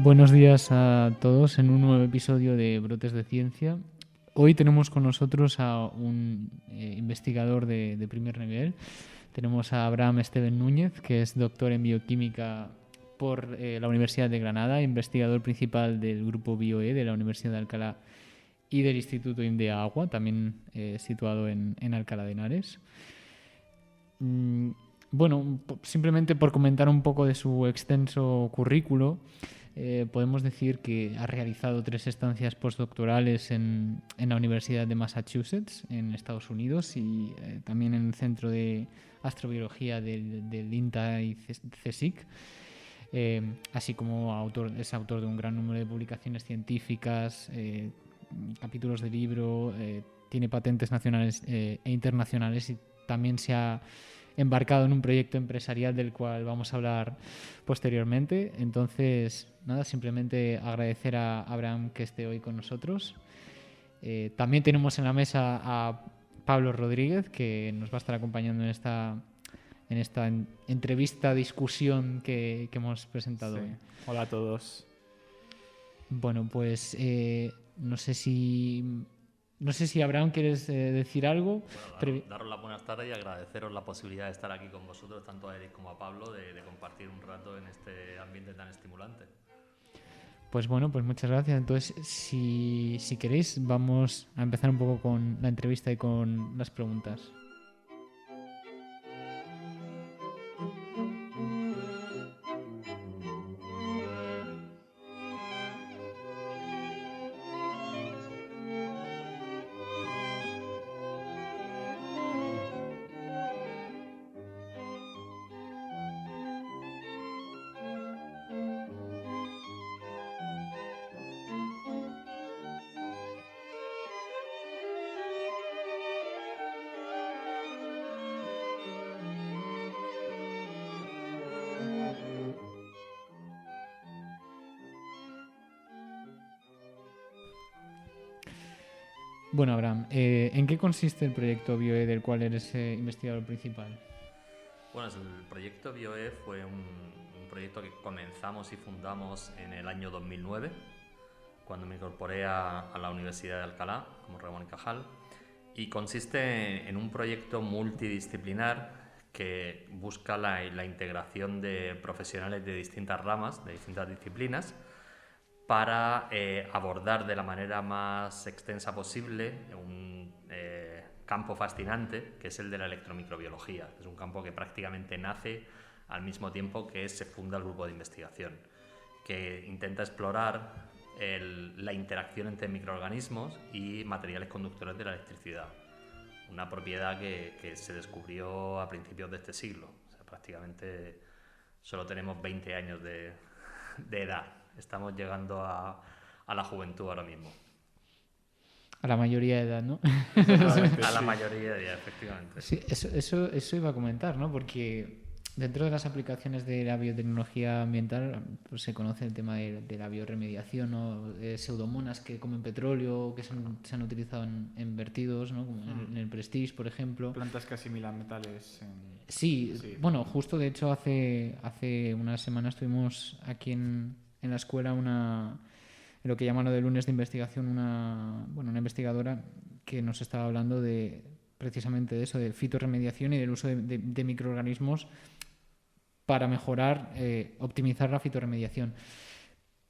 Buenos días a todos en un nuevo episodio de Brotes de Ciencia. Hoy tenemos con nosotros a un investigador de primer nivel. Tenemos a Abraham Esteban Núñez, que es doctor en bioquímica por la Universidad de Granada, investigador principal del grupo BioE de la Universidad de Alcalá y del Instituto Indea Agua, también situado en Alcalá de Henares. Bueno, simplemente por comentar un poco de su extenso currículo, podemos decir que ha realizado 3 estancias postdoctorales en la Universidad de Massachusetts, en Estados Unidos, y también en el Centro de Astrobiología del INTA y CSIC. Así como es autor de un gran número de publicaciones científicas, capítulos de libro, tiene patentes nacionales e internacionales, y también se ha embarcado en un proyecto empresarial del cual vamos a hablar posteriormente. Entonces, nada, simplemente agradecer a Abraham que esté hoy con nosotros. También tenemos en la mesa a Pablo Rodríguez, que nos va a estar acompañando en esta entrevista, discusión que hemos presentado hoy. Hola a todos. Bueno, pues no sé si Abraham quieres decir algo. Bueno, daros las buenas tardes y agradeceros la posibilidad de estar aquí con vosotros, tanto a Eric como a Pablo, de compartir un rato en este ambiente tan estimulante. Pues bueno, pues muchas gracias. Entonces, si queréis, vamos a empezar un poco con la entrevista y con las preguntas. Bueno, Abraham, ¿en qué consiste el proyecto BioE del cual eres investigador principal? Bueno, el proyecto BioE fue un proyecto que comenzamos y fundamos en el año 2009, cuando me incorporé a la Universidad de Alcalá como Ramón y Cajal, y consiste en un proyecto multidisciplinar que busca la integración de profesionales de distintas ramas, de distintas disciplinas, para abordar de la manera más extensa posible un campo fascinante, que es el de la electromicrobiología. Es un campo que prácticamente nace al mismo tiempo que se funda el grupo de investigación, que intenta explorar la interacción entre microorganismos y materiales conductores de la electricidad, una propiedad que se descubrió a principios de este siglo. O sea, prácticamente solo tenemos 20 años de edad. Estamos llegando a la juventud ahora mismo. A la mayoría de edad, ¿no? A la mayoría de edad, efectivamente. Sí, eso iba a comentar, ¿no? Porque dentro de las aplicaciones de la biotecnología ambiental, pues se conoce el tema de la bioremediación, ¿no? Pseudomonas que comen petróleo, que se han utilizado en vertidos, ¿no? Como en el Prestige, por ejemplo. Plantas que asimilan metales. Sí, bueno, justo de hecho hace unas semanas tuvimos aquí en la escuela en lo que llaman lo de lunes de investigación, una investigadora que nos estaba hablando precisamente de eso, de fitorremediación y del uso de microorganismos para mejorar, optimizar la fitorremediación.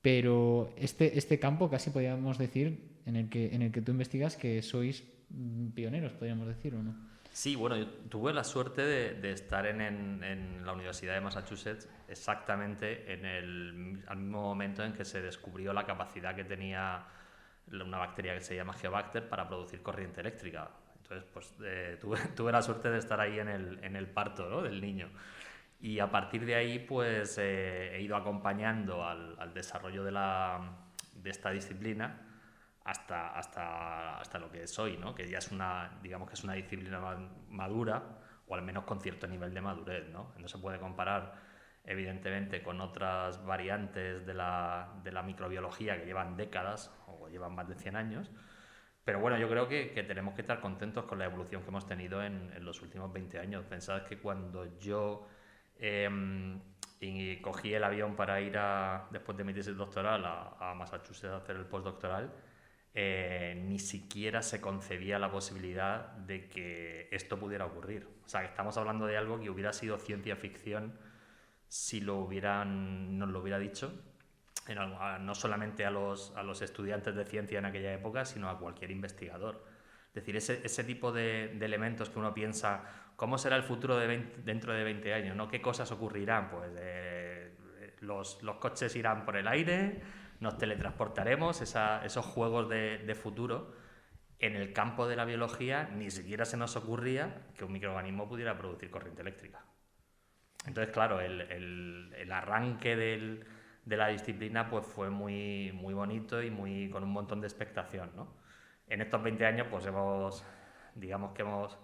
Pero este campo casi podríamos decir en el que tú investigas que sois pioneros, podríamos decir, ¿o no? Sí, bueno, yo tuve la suerte de estar en la Universidad de Massachusetts exactamente al mismo momento en que se descubrió la capacidad que tenía una bacteria que se llama Geobacter para producir corriente eléctrica. Entonces, pues tuve la suerte de estar ahí en el parto, ¿no?, del niño. Y a partir de ahí, pues he ido acompañando al desarrollo de esta disciplina hasta lo que es hoy, ¿no? Que ya es digamos que es una disciplina madura, o al menos con cierto nivel de madurez, ¿no? No se puede comparar, evidentemente, con otras variantes de la microbiología que llevan décadas o llevan más de 100 años, pero bueno, yo creo que tenemos que estar contentos con la evolución que hemos tenido en los últimos 20 años. Pensad que cuando yo y cogí el avión para ir después de mi tesis doctoral a Massachusetts a hacer el postdoctoral, ni siquiera se concebía la posibilidad de que esto pudiera ocurrir. O sea, que estamos hablando de algo que hubiera sido ciencia ficción si nos lo hubiera dicho, no solamente a los estudiantes de ciencia en aquella época, sino a cualquier investigador. Es decir, ese tipo de elementos que uno piensa, ¿cómo será el futuro dentro de 20 años? ¿No? ¿Qué cosas ocurrirán? Pues los coches irán por el aire, nos teletransportaremos, esos juegos de futuro. En el campo de la biología ni siquiera se nos ocurría que un microorganismo pudiera producir corriente eléctrica. Entonces, claro, el arranque de la disciplina pues fue muy, muy bonito y con un montón de expectación, ¿no? En estos 20 años pues digamos que hemos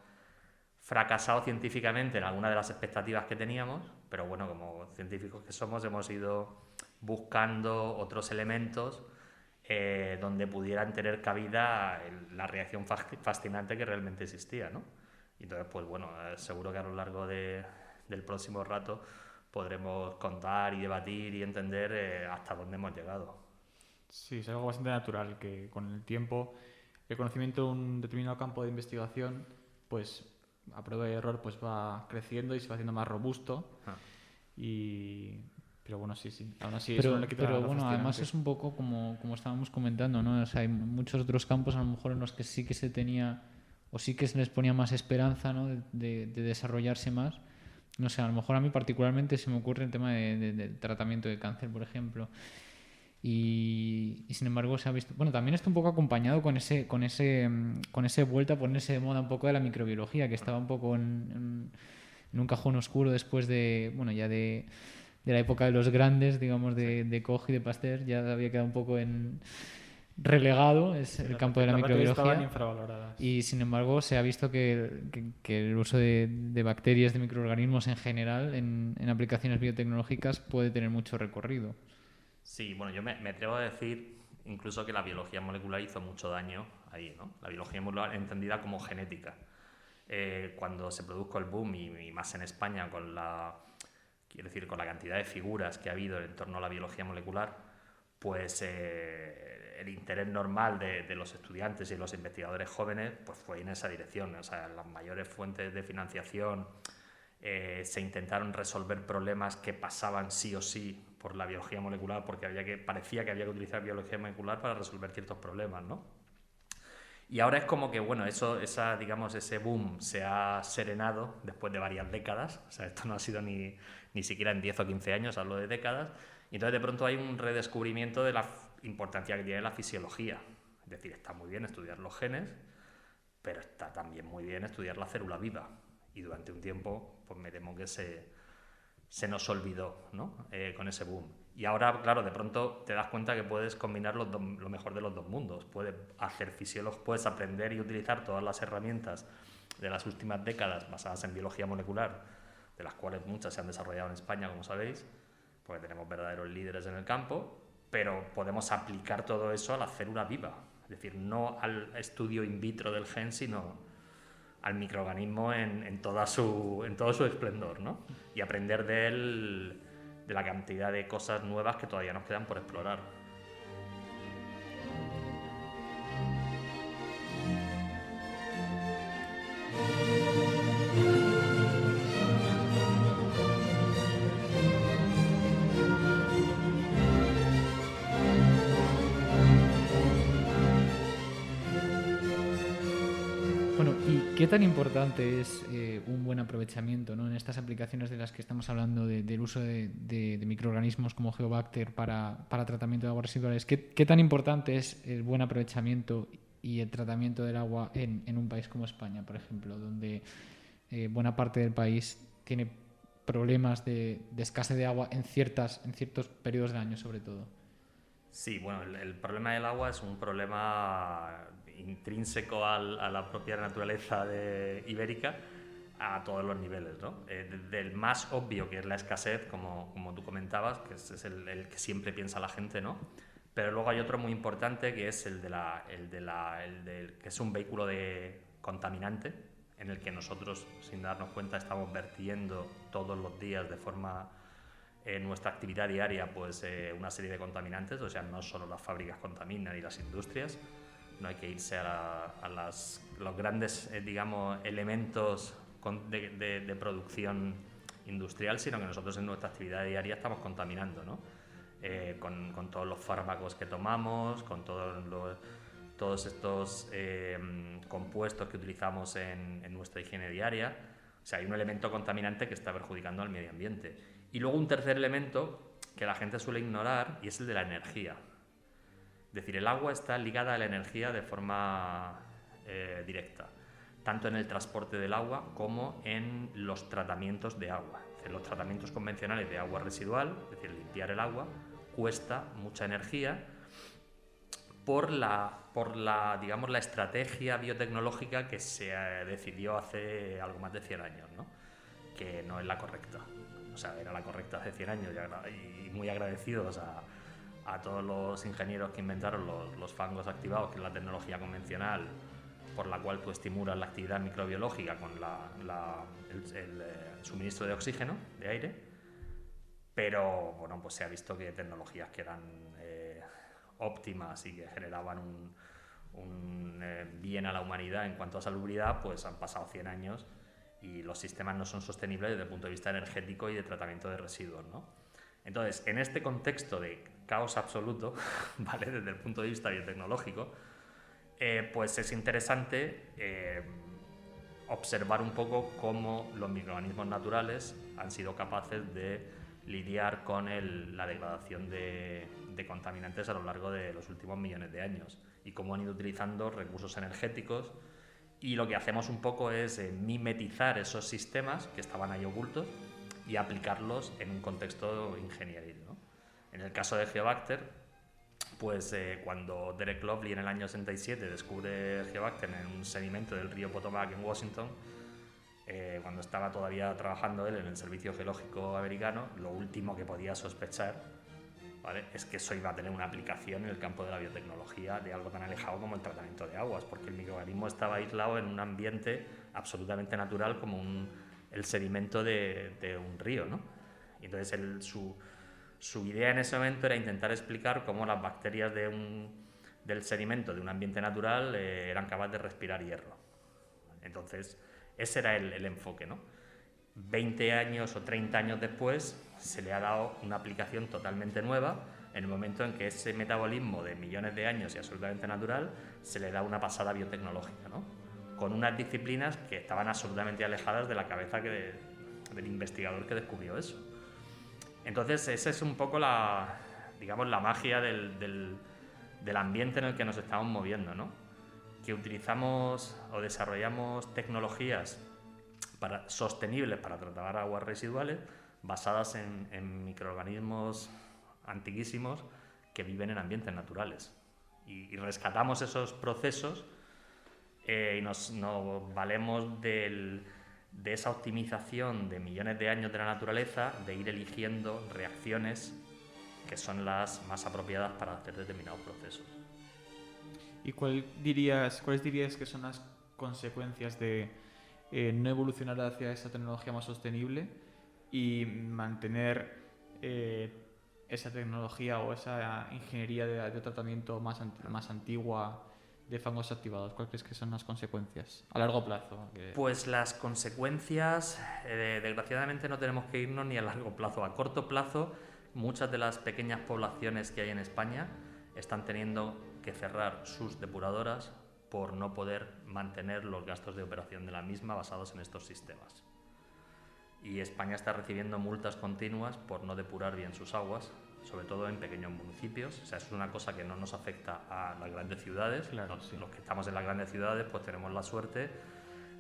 fracasado científicamente en algunas de las expectativas que teníamos, pero bueno, como científicos que somos, hemos ido buscando otros elementos donde pudieran tener cabida la reacción fascinante que realmente existía, ¿no? Y entonces, pues bueno, seguro que a lo largo del próximo rato podremos contar y debatir y entender hasta dónde hemos llegado. Sí, es algo bastante natural que con el tiempo el conocimiento de un determinado campo de investigación, pues a prueba y error, pues va creciendo y se va haciendo más robusto. Pero bueno, sí. Aún así eso no le quita pero lo bueno, además fascinante. es un poco como estábamos comentando, ¿no? O sea, hay muchos otros campos a lo mejor en los que sí que se tenía o sí que se les ponía más esperanza, ¿no? de desarrollarse más. No sé, a lo mejor a mí particularmente se me ocurre el tema del tratamiento de cáncer, por ejemplo. Y sin embargo se ha visto, bueno, también está un poco acompañado con ese vuelta a ponerse de moda un poco de la microbiología, que estaba un poco en un cajón oscuro después de, bueno, ya de la época de los grandes, digamos, de Koch y de Pasteur. Ya había quedado un poco relegado, es el campo de la microbiología. Estaban microbiología. infravaloradas. Y sin embargo se ha visto que el uso de bacterias, de microorganismos en general, en aplicaciones biotecnológicas puede tener mucho recorrido. Sí, bueno, yo me atrevo a decir incluso que la biología molecular hizo mucho daño ahí, ¿no? La biología molecular entendida como genética. Cuando se produjo el boom, y más en España, quiero decir, con la cantidad de figuras que ha habido en torno a la biología molecular, pues el interés normal de los estudiantes y los investigadores jóvenes pues fue en esa dirección. O sea, las mayores fuentes de financiación se intentaron resolver problemas que pasaban sí o sí por la biología molecular, porque parecía que había que utilizar biología molecular para resolver ciertos problemas, ¿no? Y ahora es como que, bueno, digamos, ese boom se ha serenado después de varias décadas. O sea, esto no ha sido ni siquiera en 10 o 15 años, hablo de décadas. Y entonces de pronto hay un redescubrimiento de la importancia que tiene la fisiología. Es decir, está muy bien estudiar los genes, pero está también muy bien estudiar la célula viva. Y durante un tiempo, pues me temo que se nos olvidó, ¿no? Con ese boom. Y ahora, claro, de pronto te das cuenta que puedes combinar lo mejor de los dos mundos. Puedes aprender y utilizar todas las herramientas de las últimas décadas basadas en biología molecular, de las cuales muchas se han desarrollado en España, como sabéis, porque tenemos verdaderos líderes en el campo, pero podemos aplicar todo eso a la célula viva. Es decir, no al estudio in vitro del gen, sino al microorganismo en todo su esplendor, ¿no? Y aprender de él, de la cantidad de cosas nuevas que todavía nos quedan por explorar. Bueno, ¿y qué tan importante es un buen aprovechamiento, ¿no? En estas aplicaciones de las que estamos hablando del uso de microorganismos como Geobacter para tratamiento de aguas residuales? ¿Qué tan importante es el buen aprovechamiento y el tratamiento del agua en un país como España, por ejemplo, donde buena parte del país tiene problemas de escasez de agua en ciertos periodos del año, sobre todo? Sí, bueno, el problema del agua es un problema intrínseco a la propia naturaleza ibérica a todos los niveles, ¿no? Desde el más obvio, que es la escasez, como tú comentabas, que es el que siempre piensa la gente, ¿no? Pero luego hay otro muy importante, que es el que es un vehículo contaminante, en el que nosotros, sin darnos cuenta, estamos vertiendo todos los días de forma en nuestra actividad diaria pues una serie de contaminantes, o sea, no solo las fábricas contaminan y las industrias, no hay que irse a los grandes, digamos, elementos de producción industrial, sino que nosotros en nuestra actividad diaria estamos contaminando, ¿no? Con todos los fármacos que tomamos, con todos estos compuestos que utilizamos en nuestra higiene diaria. O sea, hay un elemento contaminante que está perjudicando al medio ambiente. Y luego un tercer elemento que la gente suele ignorar y es el de la energía. Es decir, el agua está ligada a la energía de forma directa, tanto en el transporte del agua como en los tratamientos de agua. Es decir, los tratamientos convencionales de agua residual, es decir, limpiar el agua, cuesta mucha energía por la digamos, la estrategia biotecnológica que se decidió hace algo más de 100 años, ¿no? Que no es la correcta. O sea, era la correcta hace 100 años y muy agradecidos a todos los ingenieros que inventaron los fangos activados, que es la tecnología convencional por la cual tú estimulas la actividad microbiológica con el suministro de oxígeno, de aire, pero bueno, pues se ha visto que tecnologías que eran óptimas y que generaban un bien a la humanidad en cuanto a salubridad, pues han pasado 100 años y los sistemas no son sostenibles desde el punto de vista energético y de tratamiento de residuos, ¿no? Entonces, en este contexto de caos absoluto, ¿vale? Desde el punto de vista biotecnológico, pues es interesante observar un poco cómo los microorganismos naturales han sido capaces de lidiar con la degradación de contaminantes a lo largo de los últimos millones de años y cómo han ido utilizando recursos energéticos, y lo que hacemos un poco es mimetizar esos sistemas que estaban ahí ocultos y aplicarlos en un contexto ingenieril, ¿no? En el caso de Geobacter, pues cuando Derek Lovely en el año 67 descubre Geobacter en un sedimento del río Potomac en Washington, cuando estaba todavía trabajando él en el Servicio Geológico Americano, lo último que podía sospechar, ¿vale?, es que eso iba a tener una aplicación en el campo de la biotecnología de algo tan alejado como el tratamiento de aguas, porque el microorganismo estaba aislado en un ambiente absolutamente natural como el sedimento de un río, ¿no? Y entonces su idea en ese momento era intentar explicar cómo las bacterias del sedimento de un ambiente natural eran capaces de respirar hierro. Entonces, ese era el enfoque, ¿no? 20 años o 30 años después se le ha dado una aplicación totalmente nueva en el momento en que ese metabolismo de millones de años y absolutamente natural se le da una pasada biotecnológica, ¿no? Con unas disciplinas que estaban absolutamente alejadas de la cabeza del investigador que descubrió eso. Entonces, esa es un poco la magia del ambiente en el que nos estamos moviendo, ¿no? Que utilizamos o desarrollamos tecnologías sostenibles para tratar aguas residuales basadas en microorganismos antiquísimos que viven en ambientes naturales. Y rescatamos esos procesos y nos valemos de esa optimización de millones de años de la naturaleza, de ir eligiendo reacciones que son las más apropiadas para hacer determinados procesos. ¿Y cuáles dirías que son las consecuencias de no evolucionar hacia esa tecnología más sostenible y mantener esa tecnología o esa ingeniería de tratamiento más antigua de fangos activados? ¿Cuáles crees que son las consecuencias a largo plazo? Pues las consecuencias, desgraciadamente no tenemos que irnos ni a largo plazo. A corto plazo, muchas de las pequeñas poblaciones que hay en España están teniendo que cerrar sus depuradoras por no poder mantener los gastos de operación de la misma basados en estos sistemas. Y España está recibiendo multas continuas por no depurar bien sus aguas, sobre todo en pequeños municipios. O sea, es una cosa que no nos afecta a las grandes ciudades. Claro, sí. Los que estamos en las grandes ciudades pues tenemos la suerte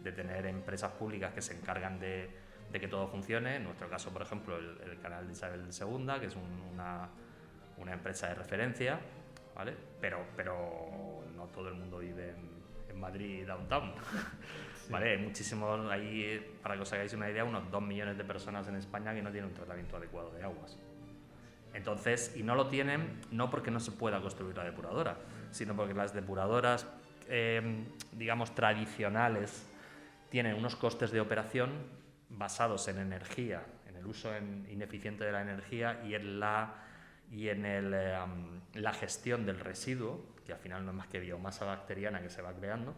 de tener empresas públicas que se encargan de que todo funcione. En nuestro caso, por ejemplo, el canal de Isabel II, que es una empresa de referencia, ¿vale? Pero no todo el mundo vive en Madrid downtown. Sí. ¿Vale? Hay muchísimos, para que os hagáis una idea, unos 2 millones de personas en España que no tienen un tratamiento adecuado de aguas. Entonces, y no lo tienen no porque no se pueda construir la depuradora, sino porque las depuradoras, digamos, tradicionales tienen unos costes de operación basados en energía, en el uso ineficiente de la energía y en la gestión del residuo, que al final no es más que biomasa bacteriana que se va creando,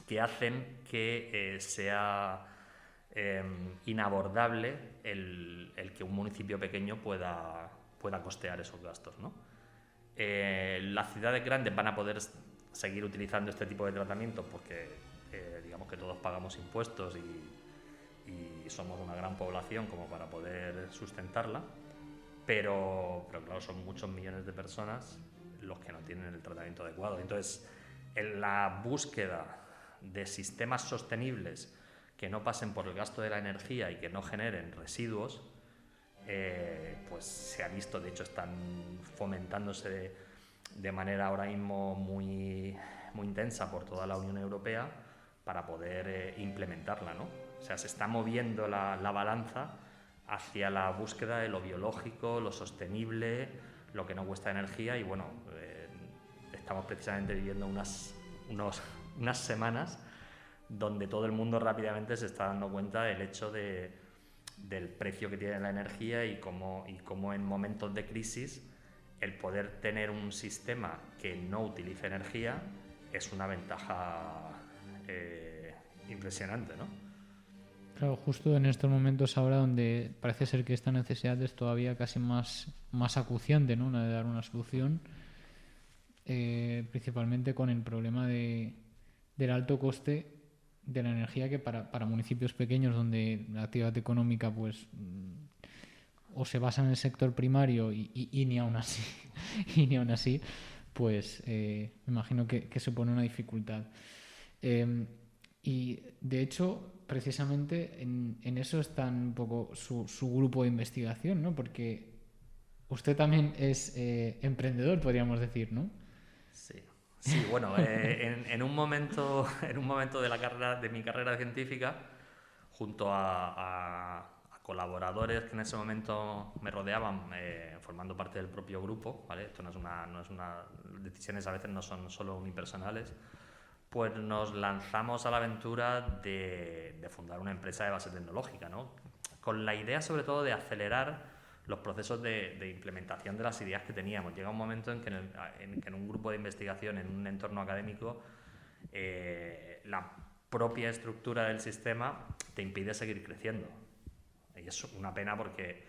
que hacen que sea inabordable el que un municipio pequeño pueda costear esos gastos, ¿no? Las ciudades grandes van a poder seguir utilizando este tipo de tratamientos porque digamos que todos pagamos impuestos y somos una gran población como para poder sustentarla, pero claro, son muchos millones de personas los que no tienen el tratamiento adecuado. Entonces, en la búsqueda de sistemas sostenibles que no pasen por el gasto de la energía y que no generen residuos, pues se ha visto, de hecho están fomentándose de manera ahora mismo muy intensa por toda la Unión Europea para poder implementarla, ¿no? O sea, se está moviendo la balanza hacia la búsqueda de lo biológico, lo sostenible, lo que no cuesta energía y bueno, estamos precisamente viviendo unas semanas donde todo el mundo rápidamente se está dando cuenta del hecho del precio que tiene la energía y cómo en momentos de crisis el poder tener un sistema que no utilice energía es una ventaja impresionante, ¿no? Claro, justo en estos momentos ahora donde parece ser que esta necesidad es todavía casi más acuciante, ¿no? De dar una solución, principalmente con el problema del alto coste de la energía que para municipios pequeños donde la actividad económica pues o se basa en el sector primario y ni aún así y ni aún así pues me imagino que supone una dificultad. Y de hecho precisamente en eso está un poco su grupo de investigación, ¿no? Porque usted también es emprendedor, podríamos decir, ¿no? Sí, bueno, en un momento de mi carrera científica, junto a colaboradores que en ese momento me rodeaban, formando parte del propio grupo, ¿vale? Esto no es una decisiones a veces no son solo unipersonales, pues nos lanzamos a la aventura de fundar una empresa de base tecnológica, ¿no? Con la idea sobre todo de acelerar los procesos de implementación de las ideas que teníamos. Llega un momento en que en un grupo de investigación, en un entorno académico, la propia estructura del sistema te impide seguir creciendo. Y es una pena porque,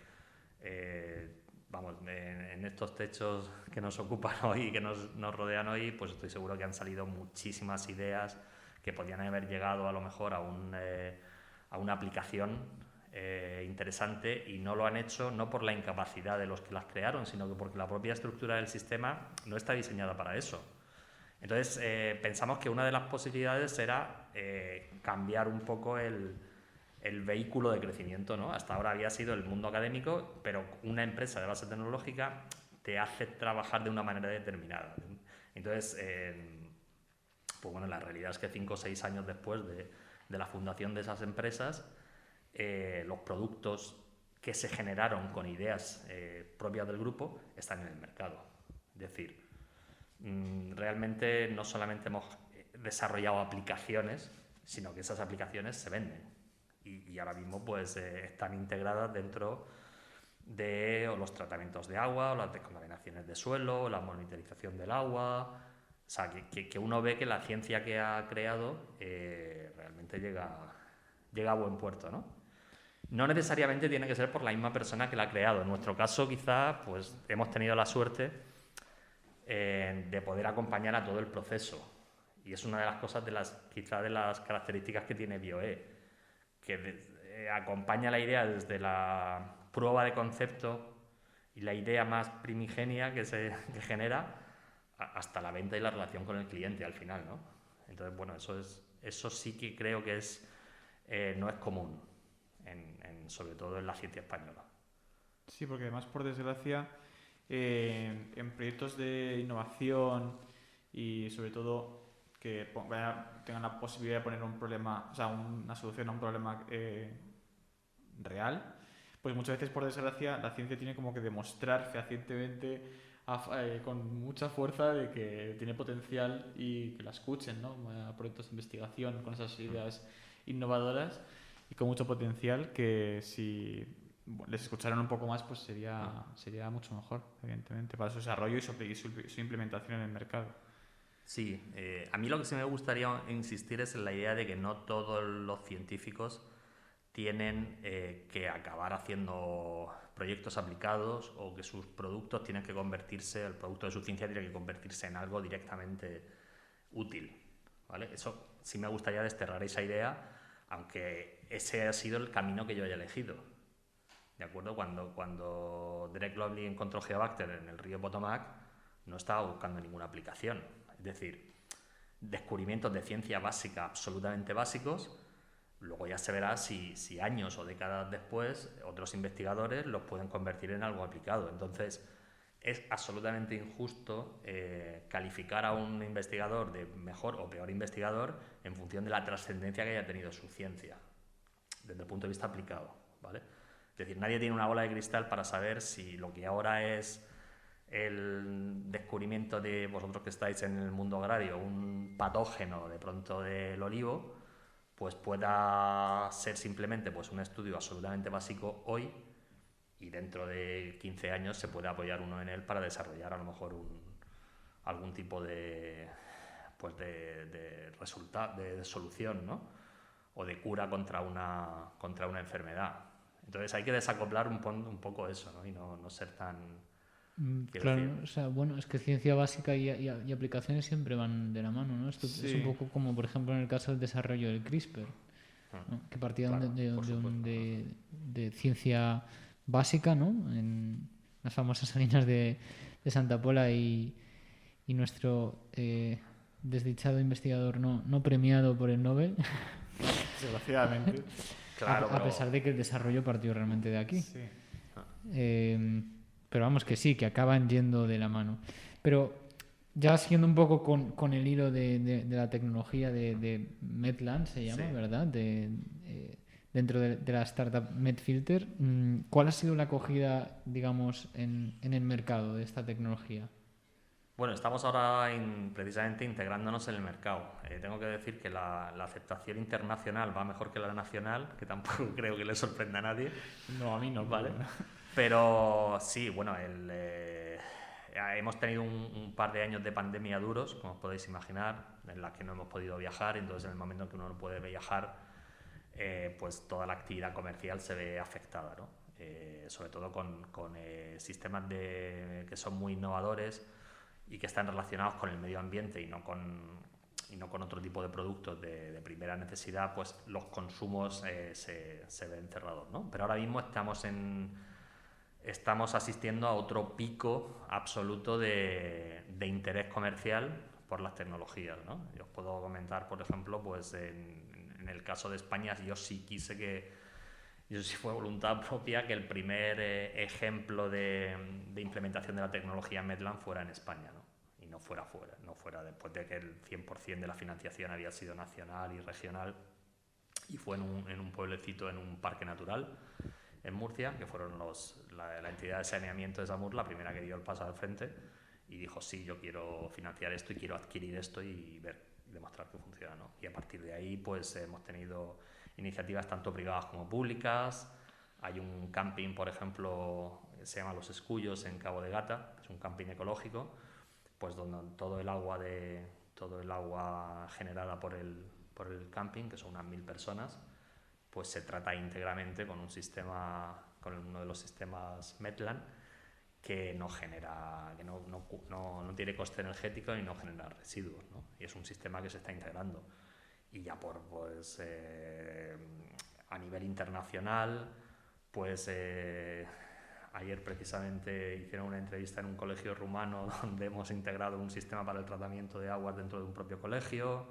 en estos techos que nos ocupan hoy y que nos rodean hoy, pues estoy seguro que han salido muchísimas ideas que podían haber llegado a lo mejor a una aplicación interesante y no lo han hecho no por la incapacidad de los que las crearon, sino que porque la propia estructura del sistema no está diseñada para eso. Entonces pensamos que una de las posibilidades era cambiar un poco el vehículo de crecimiento, ¿no? Hasta ahora había sido el mundo académico, pero una empresa de base tecnológica te hace trabajar de una manera determinada. Entonces, pues bueno, la realidad es que 5 o 6 años después de la fundación de esas empresas, los productos que se generaron con ideas propias del grupo están en el mercado. Es decir, realmente no solamente hemos desarrollado aplicaciones, sino que esas aplicaciones se venden y ahora mismo pues están integradas dentro de los tratamientos de agua, o las descontaminaciones de suelo, o la monitorización del agua. O sea, que uno ve que la ciencia que ha creado realmente llega a buen puerto, ¿no? No necesariamente tiene que ser por la misma persona que la ha creado. En nuestro caso, quizá, pues hemos tenido la suerte de poder acompañar a todo el proceso. Y es una de las cosas, quizá de las características que tiene BioE, que acompaña la idea desde la prueba de concepto y la idea más primigenia que genera hasta la venta y la relación con el cliente al final, ¿no? Entonces, bueno, eso sí que creo que no es común, sobre todo en la ciencia española. Sí, porque además, por desgracia, en proyectos de innovación y sobre todo que tengan la posibilidad de poner un problema, o sea, una solución a un problema real, pues muchas veces, por desgracia, la ciencia tiene como que demostrar fehacientemente con mucha fuerza de que tiene potencial y que la escuchen, ¿no? A proyectos de investigación con esas ideas innovadoras y con mucho potencial que si les escucharan un poco más, pues sería mucho mejor, evidentemente, para su desarrollo y su implementación en el mercado. Sí, a mí lo que sí me gustaría insistir es en la idea de que no todos los científicos tienen que acabar haciendo proyectos aplicados o que sus productos tienen que convertirse, el producto de su ciencia tiene que convertirse en algo directamente útil, ¿vale? Eso sí me gustaría desterrar esa idea, aunque ese ha sido el camino que yo haya elegido, ¿de acuerdo? Cuando Derek Lovely encontró Geobacter en el río Potomac, no estaba buscando ninguna aplicación, es decir, descubrimientos de ciencia básica absolutamente básicos. Luego ya se verá si años o décadas después otros investigadores los pueden convertir en algo aplicado. Entonces, es absolutamente injusto calificar a un investigador de mejor o peor investigador en función de la trascendencia que haya tenido su ciencia, desde el punto de vista aplicado, ¿vale? Es decir, nadie tiene una bola de cristal para saber si lo que ahora es el descubrimiento de vosotros que estáis en el mundo agrario, un patógeno de pronto del olivo, pues pueda ser simplemente pues un estudio absolutamente básico hoy, y dentro de 15 años se puede apoyar uno en él para desarrollar a lo mejor algún tipo de pues de resultado, de solución, ¿no? O de cura contra una enfermedad. Entonces hay que desacoplar un poco eso, ¿no? Y no ser tan... Claro, decir, o sea, bueno, es que ciencia básica y aplicaciones siempre van de la mano, ¿no? Esto es un poco como, por ejemplo, en el caso del desarrollo del CRISPR, ¿no? Que partía claro, de ciencia básica, ¿no? En las famosas salinas de Santa Pola y nuestro desdichado investigador no premiado por el Nobel, Desgraciadamente. claro, a pesar de que el desarrollo partió realmente de aquí. Sí. Pero vamos, que sí, que acaban yendo de la mano. Pero ya siguiendo un poco con el hilo de la tecnología de Medland, se llama, Sí. ¿verdad? Dentro de la startup Medfilter, ¿cuál ha sido la acogida, digamos, en el mercado de esta tecnología? Bueno, estamos ahora precisamente integrándonos en el mercado. Tengo que decir que la aceptación internacional va mejor que la nacional, que tampoco creo que le sorprenda a nadie. No, a mí no, ¿Vale? pero... Pero sí, bueno, hemos tenido un par de años de pandemia duros, como os podéis imaginar, en las que no hemos podido viajar. Entonces, en el momento en que uno no puede viajar, pues toda la actividad comercial se ve afectada, ¿no? Sobre todo con sistemas que son muy innovadores y que están relacionados con el medio ambiente y no con otro tipo de productos de primera necesidad, pues los consumos se ven cerrados, ¿no? Pero ahora mismo estamos asistiendo a otro pico absoluto de interés comercial por las tecnologías, ¿no? Yo os puedo comentar, por ejemplo, pues en el caso de España, yo sí fue voluntad propia que el primer ejemplo de implementación de la tecnología en Medland fuera en España, ¿no? Y no fuera después de que el 100% de la financiación había sido nacional y regional, y fue en un pueblecito, en un parque natural en Murcia, que fueron la entidad de saneamiento de Samur la primera que dio el paso al frente y dijo, sí, yo quiero financiar esto y quiero adquirir esto y demostrar que funciona, ¿no? Y a partir de ahí pues hemos tenido iniciativas tanto privadas como públicas. Hay un camping, por ejemplo, que se llama Los Escullos en Cabo de Gata, que es un camping ecológico, pues donde todo el agua generada por el camping, que son unas 1000 personas, pues se trata íntegramente con uno de los sistemas Medland, que no tiene coste energético y no genera residuos, ¿no? Y es un sistema que se está integrando. Y ya a nivel internacional, pues ayer precisamente hicieron una entrevista en un colegio rumano donde hemos integrado un sistema para el tratamiento de aguas dentro de un propio colegio.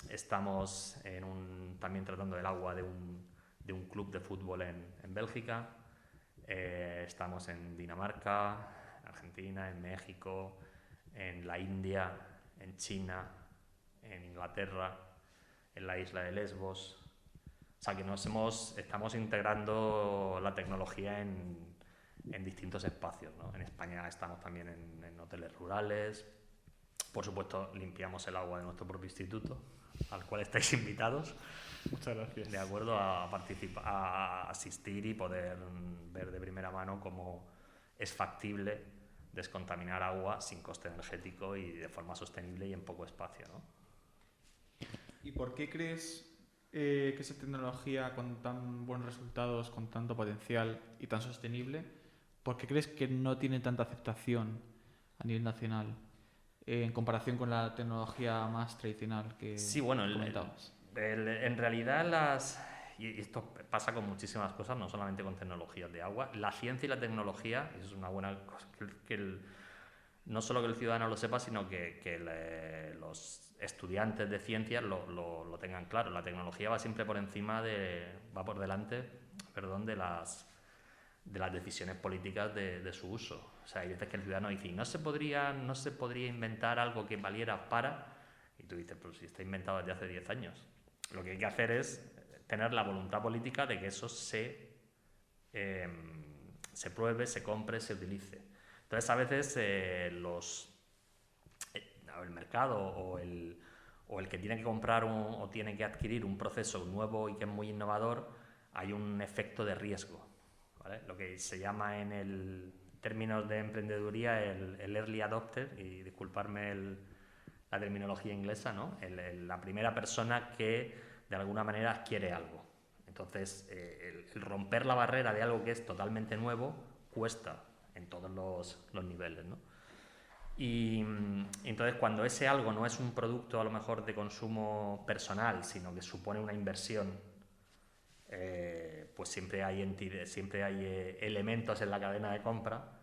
Estamos también tratando el agua de un club de fútbol en Bélgica. Estamos en Dinamarca, Argentina, en México, en la India, en China, en Inglaterra, en la isla de Lesbos. O sea que estamos integrando la tecnología en distintos espacios, ¿no? En España estamos también en hoteles rurales. Por supuesto, limpiamos el agua de nuestro propio instituto, al cual estáis invitados. Muchas gracias. De acuerdo a participar, a asistir y poder ver de primera mano cómo es factible descontaminar agua sin coste energético y de forma sostenible y en poco espacio, ¿no? ¿Y por qué crees que esa tecnología con tan buenos resultados, con tanto potencial y tan sostenible, por qué crees que no tiene tanta aceptación a nivel nacional en comparación con la tecnología más tradicional que Sí, bueno, comentabas? en realidad y esto pasa con muchísimas cosas, no solamente con tecnologías de agua, la ciencia y la tecnología, y eso es una buena cosa, no solo que el ciudadano lo sepa, sino que los estudiantes de ciencias lo tengan claro. La tecnología va siempre va por delante, perdón, de las decisiones políticas de su uso. O sea, hay veces que el ciudadano dice, no se podría inventar algo que valiera para... Y tú dices, pero si está inventado desde hace 10 años. Lo que hay que hacer es tener la voluntad política de que eso se pruebe, se compre, se utilice. Entonces, a veces el mercado o el que tiene que comprar o tiene que adquirir un proceso nuevo y que es muy innovador, hay un efecto de riesgo, ¿vale? Lo que se llama en términos de emprendeduría el early adopter, y disculparme la terminología inglesa, ¿no? La primera persona que de alguna manera adquiere algo. Entonces, el romper la barrera de algo que es totalmente nuevo cuesta en todos los niveles, ¿no? Y entonces, cuando ese algo no es un producto a lo mejor de consumo personal, sino que supone una inversión, pues siempre hay elementos en la cadena de compra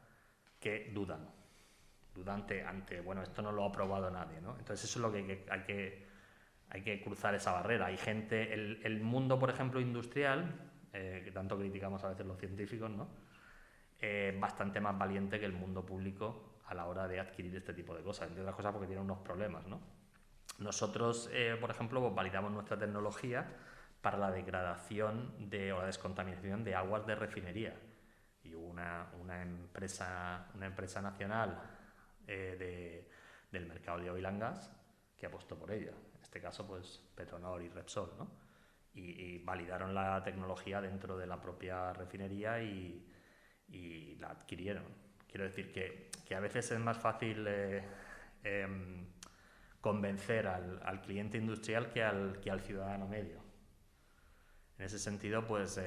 que dudan ante, bueno, esto no lo ha probado nadie, ¿no? Entonces eso es lo que hay que cruzar esa barrera. Hay gente, el mundo, por ejemplo, industrial, que tanto criticamos a veces los científicos, ¿no? Bastante más valiente que el mundo público a la hora de adquirir este tipo de cosas, entre otras cosas porque tiene unos problemas, ¿no? Nosotros, por ejemplo, pues validamos nuestra tecnología para la degradación o la descontaminación de aguas de refinería. Y hubo una empresa nacional del mercado de oil and gas que apostó por ella. En este caso, pues Petronor y Repsol, ¿no? Y validaron la tecnología dentro de la propia refinería y la adquirieron. Quiero decir que a veces es más fácil convencer al cliente industrial que al ciudadano medio. En ese sentido, pues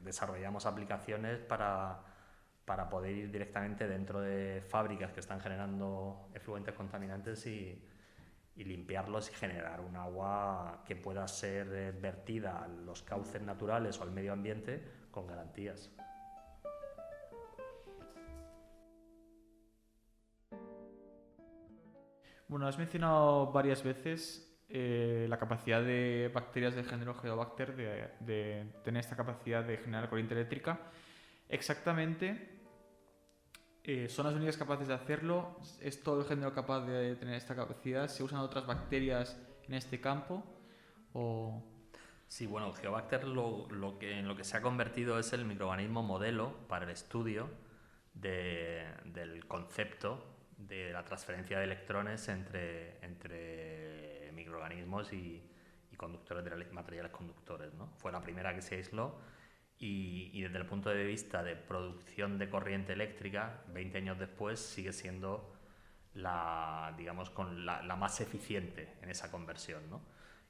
desarrollamos aplicaciones para poder ir directamente dentro de fábricas que están generando efluentes contaminantes y limpiarlos y generar un agua que pueda ser vertida a los cauces naturales o al medio ambiente con garantías. Bueno, has mencionado varias veces la capacidad de bacterias del género Geobacter de tener esta capacidad de generar corriente eléctrica. Exactamente, ¿son las únicas capaces de hacerlo? ¿Es todo el género capaz de tener esta capacidad? ¿Se usan otras bacterias en este campo? ¿O... Sí, bueno, Geobacter en lo que se ha convertido es el microorganismo modelo para el estudio del concepto de la transferencia de electrones entre microorganismos y conductores de materiales conductores, ¿no? Fue la primera que se aisló y desde el punto de vista de producción de corriente eléctrica, 20 años después sigue siendo la más eficiente en esa conversión, ¿no?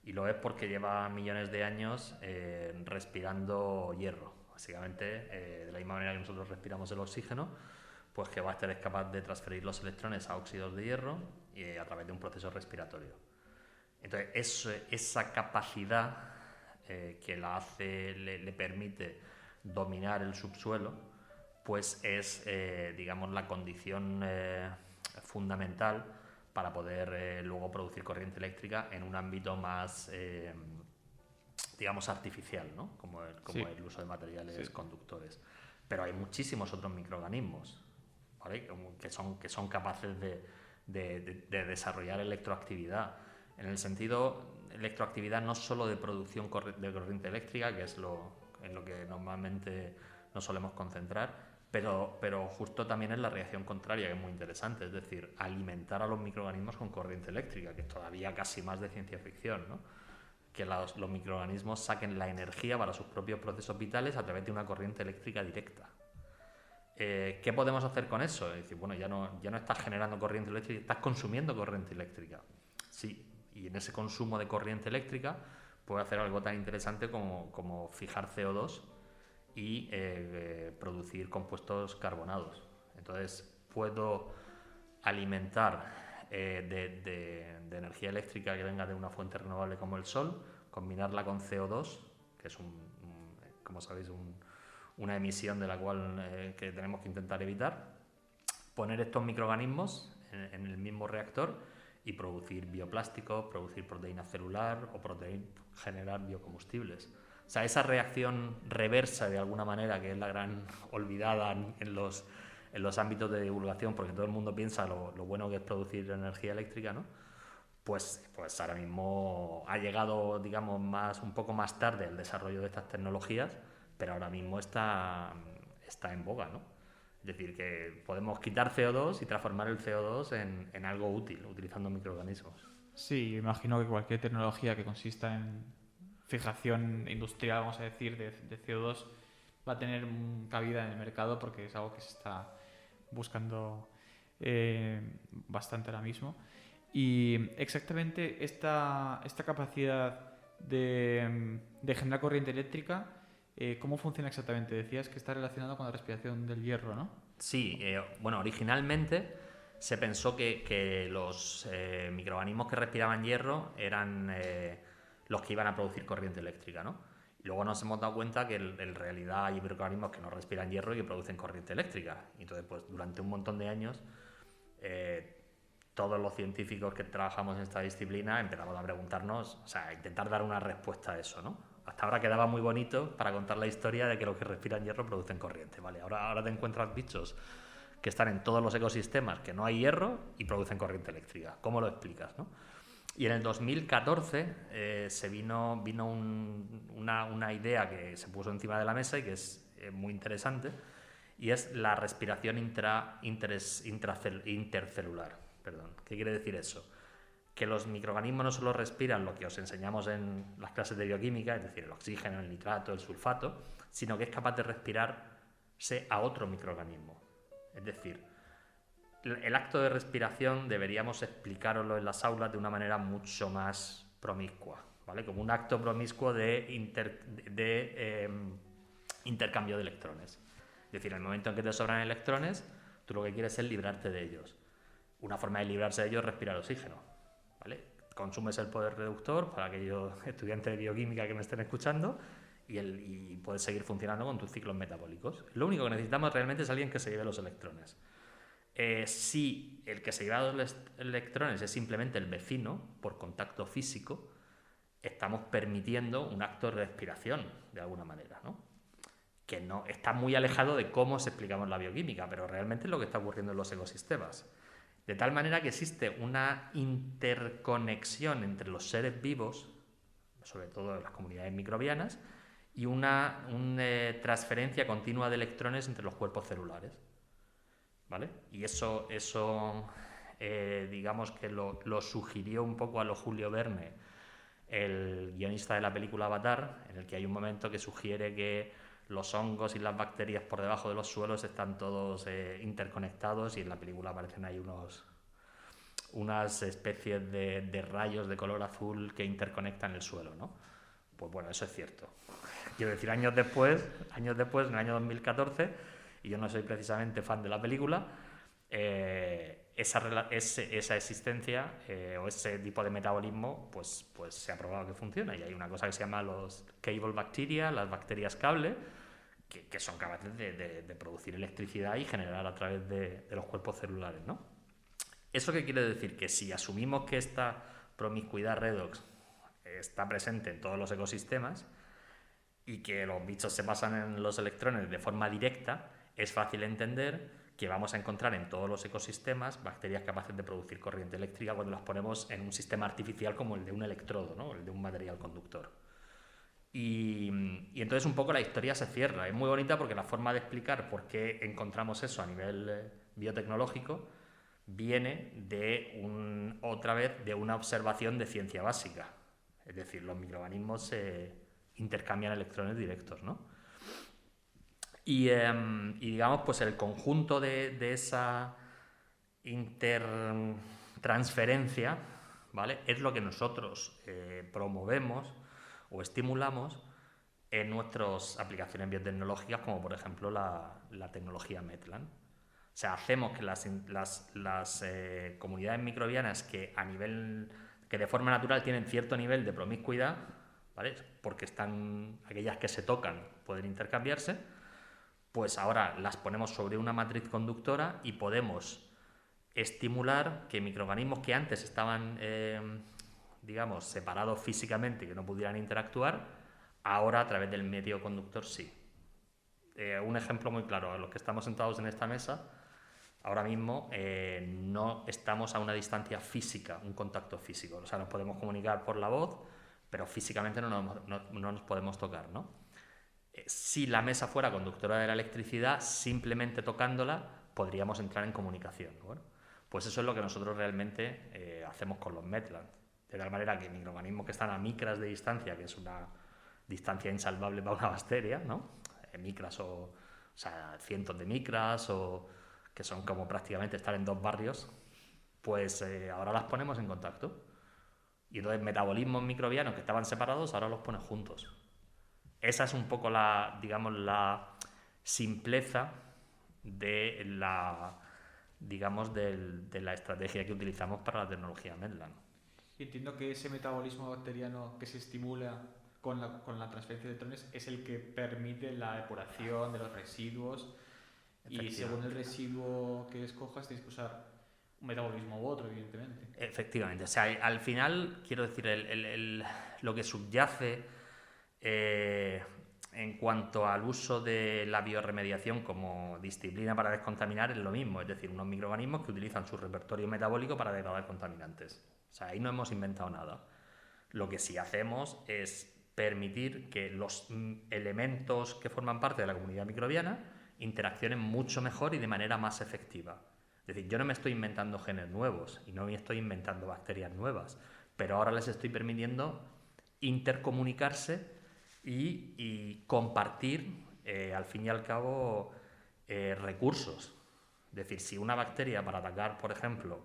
Y lo es porque lleva millones de años respirando hierro. Básicamente, de la misma manera que nosotros respiramos el oxígeno, pues Geobacter es capaz de transferir los electrones a óxidos de hierro a través de un proceso respiratorio. Entonces, esa capacidad que le permite dominar el subsuelo, pues es, digamos, la condición fundamental para poder luego producir corriente eléctrica en un ámbito más, digamos, artificial, ¿no? Como el uso de materiales conductores. Pero hay muchísimos otros microorganismos, ¿vale? que son capaces de desarrollar electroactividad. En el sentido, electroactividad no solo de producción de corriente eléctrica, que es en lo que normalmente nos solemos concentrar, pero justo también es la reacción contraria, que es muy interesante, es decir, alimentar a los microorganismos con corriente eléctrica, que es todavía casi más de ciencia ficción, ¿no? que los microorganismos saquen la energía para sus propios procesos vitales a través de una corriente eléctrica directa. ¿Qué podemos hacer con eso? Es decir, bueno, ya no estás generando corriente eléctrica, estás consumiendo corriente eléctrica. Sí, y en ese consumo de corriente eléctrica puedo hacer algo tan interesante como fijar CO2 y producir compuestos carbonados. Entonces puedo alimentar de energía eléctrica que venga de una fuente renovable como el sol, combinarla con CO2, que es como sabéis, una emisión de la cual que tenemos que intentar evitar, poner estos microorganismos en el mismo reactor y producir bioplásticos, producir proteína celular o generar biocombustibles. O sea, esa reacción reversa de alguna manera, que es la gran olvidada en los ámbitos de divulgación, porque todo el mundo piensa lo bueno que es producir energía eléctrica, ¿no? Pues ahora mismo ha llegado, digamos, un poco más tarde el desarrollo de estas tecnologías, pero ahora mismo está en boga, ¿no? Es decir, que podemos quitar CO2 y transformar el CO2 en algo útil, utilizando microorganismos. Sí, imagino que cualquier tecnología que consista en fijación industrial, vamos a decir, de CO2 va a tener cabida en el mercado, porque es algo que se está buscando bastante ahora mismo. Y exactamente esta capacidad de generar corriente eléctrica, ¿cómo funciona exactamente? Decías que está relacionado con la respiración del hierro, ¿no? Sí, bueno, originalmente se pensó que los microorganismos que respiraban hierro eran los que iban a producir corriente eléctrica, ¿no? Y luego nos hemos dado cuenta que en realidad hay microorganismos que no respiran hierro y que producen corriente eléctrica. Y entonces, pues durante un montón de años, todos los científicos que trabajamos en esta disciplina empezamos a preguntarnos, o sea, a intentar dar una respuesta a eso, ¿no? Hasta ahora quedaba muy bonito para contar la historia de que los que respiran hierro producen corriente, ¿vale? Ahora te encuentras bichos que están en todos los ecosistemas, que no hay hierro y producen corriente eléctrica. ¿Cómo lo explicas, no? Y en el 2014 se vino una idea que se puso encima de la mesa y que es muy interesante, y es la respiración intercelular. Perdón. ¿Qué quiere decir eso? Que los microorganismos no solo respiran lo que os enseñamos en las clases de bioquímica, es decir, el oxígeno, el nitrato, el sulfato, sino que es capaz de respirarse a otro microorganismo. Es decir, el acto de respiración deberíamos explicároslo en las aulas de una manera mucho más promiscua, ¿vale? Como un acto promiscuo de intercambio de electrones. Es decir, en el momento en que te sobran electrones, tú lo que quieres es librarte de ellos. Una forma de librarse de ellos es respirar oxígeno, ¿vale? Consumes el poder reductor para aquellos estudiantes de bioquímica que me estén escuchando y puedes seguir funcionando con tus ciclos metabólicos. Lo único que necesitamos realmente es alguien que se lleve los electrones. Si el que se lleva los electrones es simplemente el vecino, por contacto físico, estamos permitiendo un acto de respiración, de alguna manera, ¿no? Que no está muy alejado de cómo se explicamos la bioquímica, pero realmente es lo que está ocurriendo en los ecosistemas. De tal manera que existe una interconexión entre los seres vivos, sobre todo en las comunidades microbianas, y una transferencia continua de electrones entre los cuerpos celulares, ¿vale? Y eso digamos que lo sugirió un poco a lo Julio Verne, el guionista de la película Avatar, en el que hay un momento que sugiere que los hongos y las bacterias por debajo de los suelos están todos interconectados, y en la película aparecen ahí unas especies de rayos de color azul que interconectan el suelo, ¿no? Pues bueno, eso es cierto. Quiero decir, años después, en el año 2014, y yo no soy precisamente fan de la película, esa existencia o ese tipo de metabolismo pues se ha probado que funciona, y hay una cosa que se llama los cable bacteria, las bacterias cable, que son capaces de producir electricidad y generar a través de los cuerpos celulares, ¿no? ¿Eso qué quiere decir? Que si asumimos que esta promiscuidad redox está presente en todos los ecosistemas y que los bichos se pasan en los electrones de forma directa, es fácil entender que vamos a encontrar en todos los ecosistemas bacterias capaces de producir corriente eléctrica cuando las ponemos en un sistema artificial como el de un electrodo, ¿no? El de un material conductor. Y entonces un poco la historia se cierra. Es muy bonita porque la forma de explicar por qué encontramos eso a nivel biotecnológico viene otra vez de una observación de ciencia básica. Es decir, los microorganismos se intercambian electrones directos, ¿no? Y digamos, pues el conjunto de esa intertransferencia, ¿vale? Es lo que nosotros promovemos o estimulamos en nuestras aplicaciones biotecnológicas, como por ejemplo la tecnología Medland. O sea, hacemos que las comunidades microbianas que de forma natural tienen cierto nivel de promiscuidad, ¿vale? Porque aquellas que se tocan pueden intercambiarse, pues ahora las ponemos sobre una matriz conductora y podemos estimular que microorganismos que antes estaban, digamos, separados físicamente y que no pudieran interactuar, ahora a través del medio conductor sí. Un ejemplo muy claro, a los que estamos sentados en esta mesa, ahora mismo no estamos a una distancia física, un contacto físico. O sea, nos podemos comunicar por la voz, pero físicamente no nos podemos tocar, ¿no? Si la mesa fuera conductora de la electricidad, simplemente tocándola podríamos entrar en comunicación. Bueno, pues eso es lo que nosotros realmente hacemos con los Medland. De tal manera que microorganismos que están a micras de distancia, que es una distancia insalvable para una bacteria, ¿no? Micras o sea, cientos de micras, o que son como prácticamente estar en 2 barrios, pues ahora las ponemos en contacto. Y entonces metabolismos microbianos que estaban separados, ahora los pones juntos. Esa es un poco la simpleza de la estrategia que utilizamos para la tecnología Medland. Y entiendo que ese metabolismo bacteriano que se estimula con la transferencia de electrones es el que permite la depuración de los residuos, y según el residuo que escojas tienes que usar un metabolismo u otro, evidentemente. Efectivamente, o sea, al final, quiero decir, lo que subyace en cuanto al uso de la biorremediación como disciplina para descontaminar es lo mismo, es decir, unos microorganismos que utilizan su repertorio metabólico para degradar contaminantes. O sea, ahí no hemos inventado nada. Lo que sí hacemos es permitir que los elementos que forman parte de la comunidad microbiana interaccionen mucho mejor y de manera más efectiva. Es decir, yo no me estoy inventando genes nuevos y no me estoy inventando bacterias nuevas, pero ahora les estoy permitiendo intercomunicarse y compartir, al fin y al cabo, recursos. Es decir, si una bacteria para atacar, por ejemplo,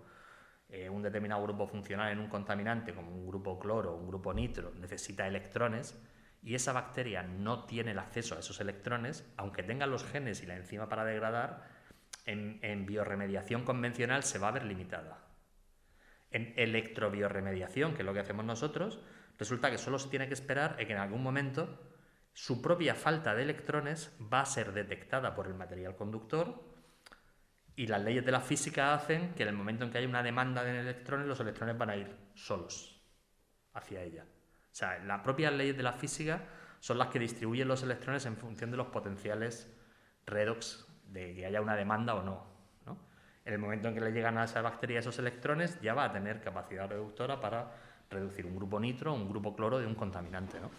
un determinado grupo funcional en un contaminante, como un grupo cloro o un grupo nitro, necesita electrones, y esa bacteria no tiene el acceso a esos electrones, aunque tenga los genes y la enzima para degradar, en biorremediación convencional se va a ver limitada. En electrobiorremediación, que es lo que hacemos nosotros, resulta que solo se tiene que esperar a que en algún momento su propia falta de electrones va a ser detectada por el material conductor, y las leyes de la física hacen que en el momento en que hay una demanda de electrones, los electrones van a ir solos hacia ella. O sea, las propias leyes de la física son las que distribuyen los electrones en función de los potenciales redox, de que haya una demanda o no, ¿no? En el momento en que le llegan a esa bacteria esos electrones, ya va a tener capacidad reductora para reducir un grupo nitro o un grupo cloro de un contaminante, ¿no?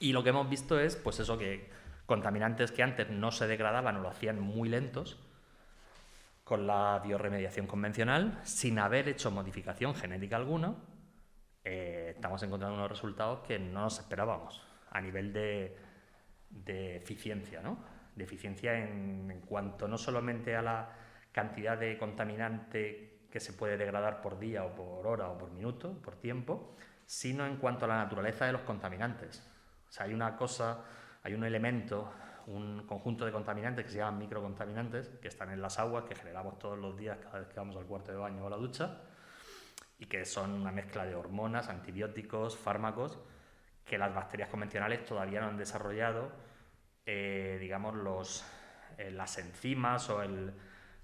Y lo que hemos visto es, pues eso, que contaminantes que antes no se degradaban o lo hacían muy lentos, con la biorremediación convencional, sin haber hecho modificación genética alguna, estamos encontrando unos resultados que no nos esperábamos a nivel de eficiencia, ¿no? De eficiencia en cuanto no solamente a la cantidad de contaminante que se puede degradar por día o por hora o por minuto, por tiempo, sino en cuanto a la naturaleza de los contaminantes. O sea, hay un elemento, un conjunto de contaminantes que se llaman microcontaminantes, que están en las aguas, que generamos todos los días cada vez que vamos al cuarto de baño o a la ducha, y que son una mezcla de hormonas, antibióticos, fármacos, que las bacterias convencionales todavía no han desarrollado, digamos, las enzimas o el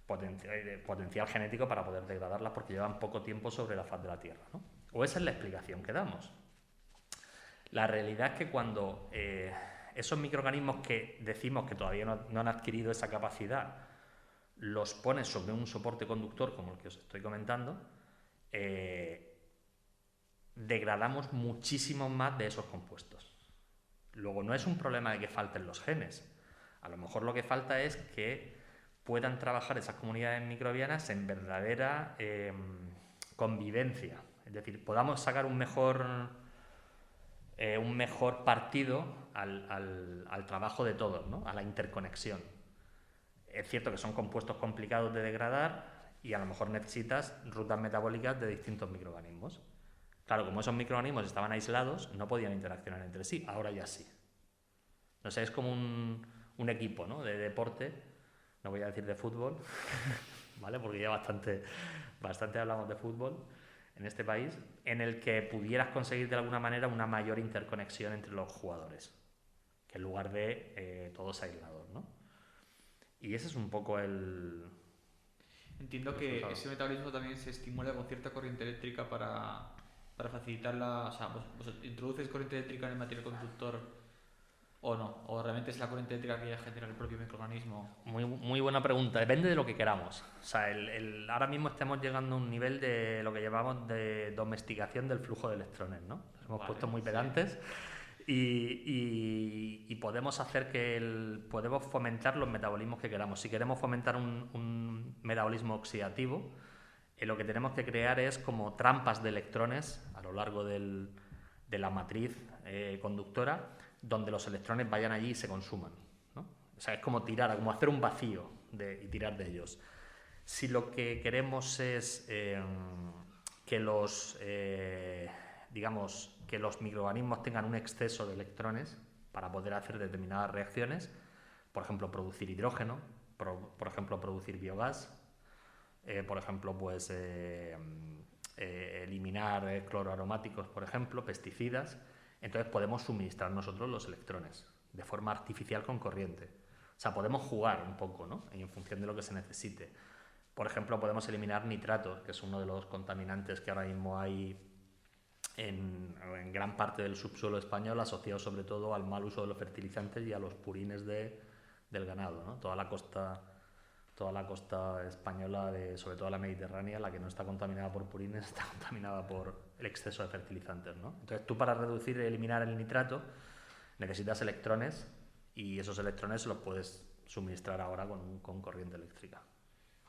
potencial genético para poder degradarlas, porque llevan poco tiempo sobre la faz de la Tierra, ¿no? O esa es la explicación que damos. La realidad es que cuando esos microorganismos que decimos que todavía no han adquirido esa capacidad, los pones sobre un soporte conductor como el que os estoy comentando, degradamos muchísimo más de esos compuestos. Luego, no es un problema de que falten los genes. A lo mejor lo que falta es que puedan trabajar esas comunidades microbianas en verdadera convivencia. Es decir, podamos sacar un mejor un mejor partido al trabajo de todos, ¿no? A la interconexión. Es cierto que son compuestos complicados de degradar y a lo mejor necesitas rutas metabólicas de distintos microorganismos. Claro, como esos microorganismos estaban aislados, no podían interaccionar entre sí, ahora ya sí. No sé, es como un equipo, ¿no? De deporte, no voy a decir de fútbol, ¿vale? Porque ya bastante hablamos de fútbol en este país, en el que pudieras conseguir de alguna manera una mayor interconexión entre los jugadores, que en lugar de todos aislados, ¿no? Y ese es un poco el... Entiendo que ese metabolismo también se estimula con cierta corriente eléctrica para facilitarla. O sea, vos introduces corriente eléctrica en el material conductor o no, o realmente es la corriente eléctrica que ya genera el propio microorganismo. Muy buena pregunta, depende de lo que queramos. O sea, ahora mismo estamos llegando a un nivel de lo que llamamos de domesticación del flujo de electrones, ¿no? Nos hemos puesto muy pedantes. Y podemos hacer podemos fomentar los metabolismos que queramos. Si queremos fomentar un metabolismo oxidativo, lo que tenemos que crear es como trampas de electrones a lo largo de la matriz conductora, donde los electrones vayan allí y se consuman, ¿no? O sea, es como como hacer un vacío y tirar de ellos. Si lo que queremos es que que los microorganismos tengan un exceso de electrones para poder hacer determinadas reacciones, por ejemplo, producir hidrógeno, por ejemplo, producir biogás, por ejemplo, pues eliminar cloroaromáticos, por ejemplo, pesticidas. Entonces podemos suministrar nosotros los electrones de forma artificial con corriente. O sea, podemos jugar un poco, ¿no? En función de lo que se necesite. Por ejemplo, podemos eliminar nitratos, que es uno de los contaminantes que ahora mismo hay en gran parte del subsuelo español, asociado sobre todo al mal uso de los fertilizantes y a los purines del ganado, ¿no? Toda la costa española, sobre todo la mediterránea, la que no está contaminada por purines, está contaminada por el exceso de fertilizantes, ¿no? Entonces tú, para reducir y eliminar el nitrato, necesitas electrones, y esos electrones los puedes suministrar ahora con corriente eléctrica.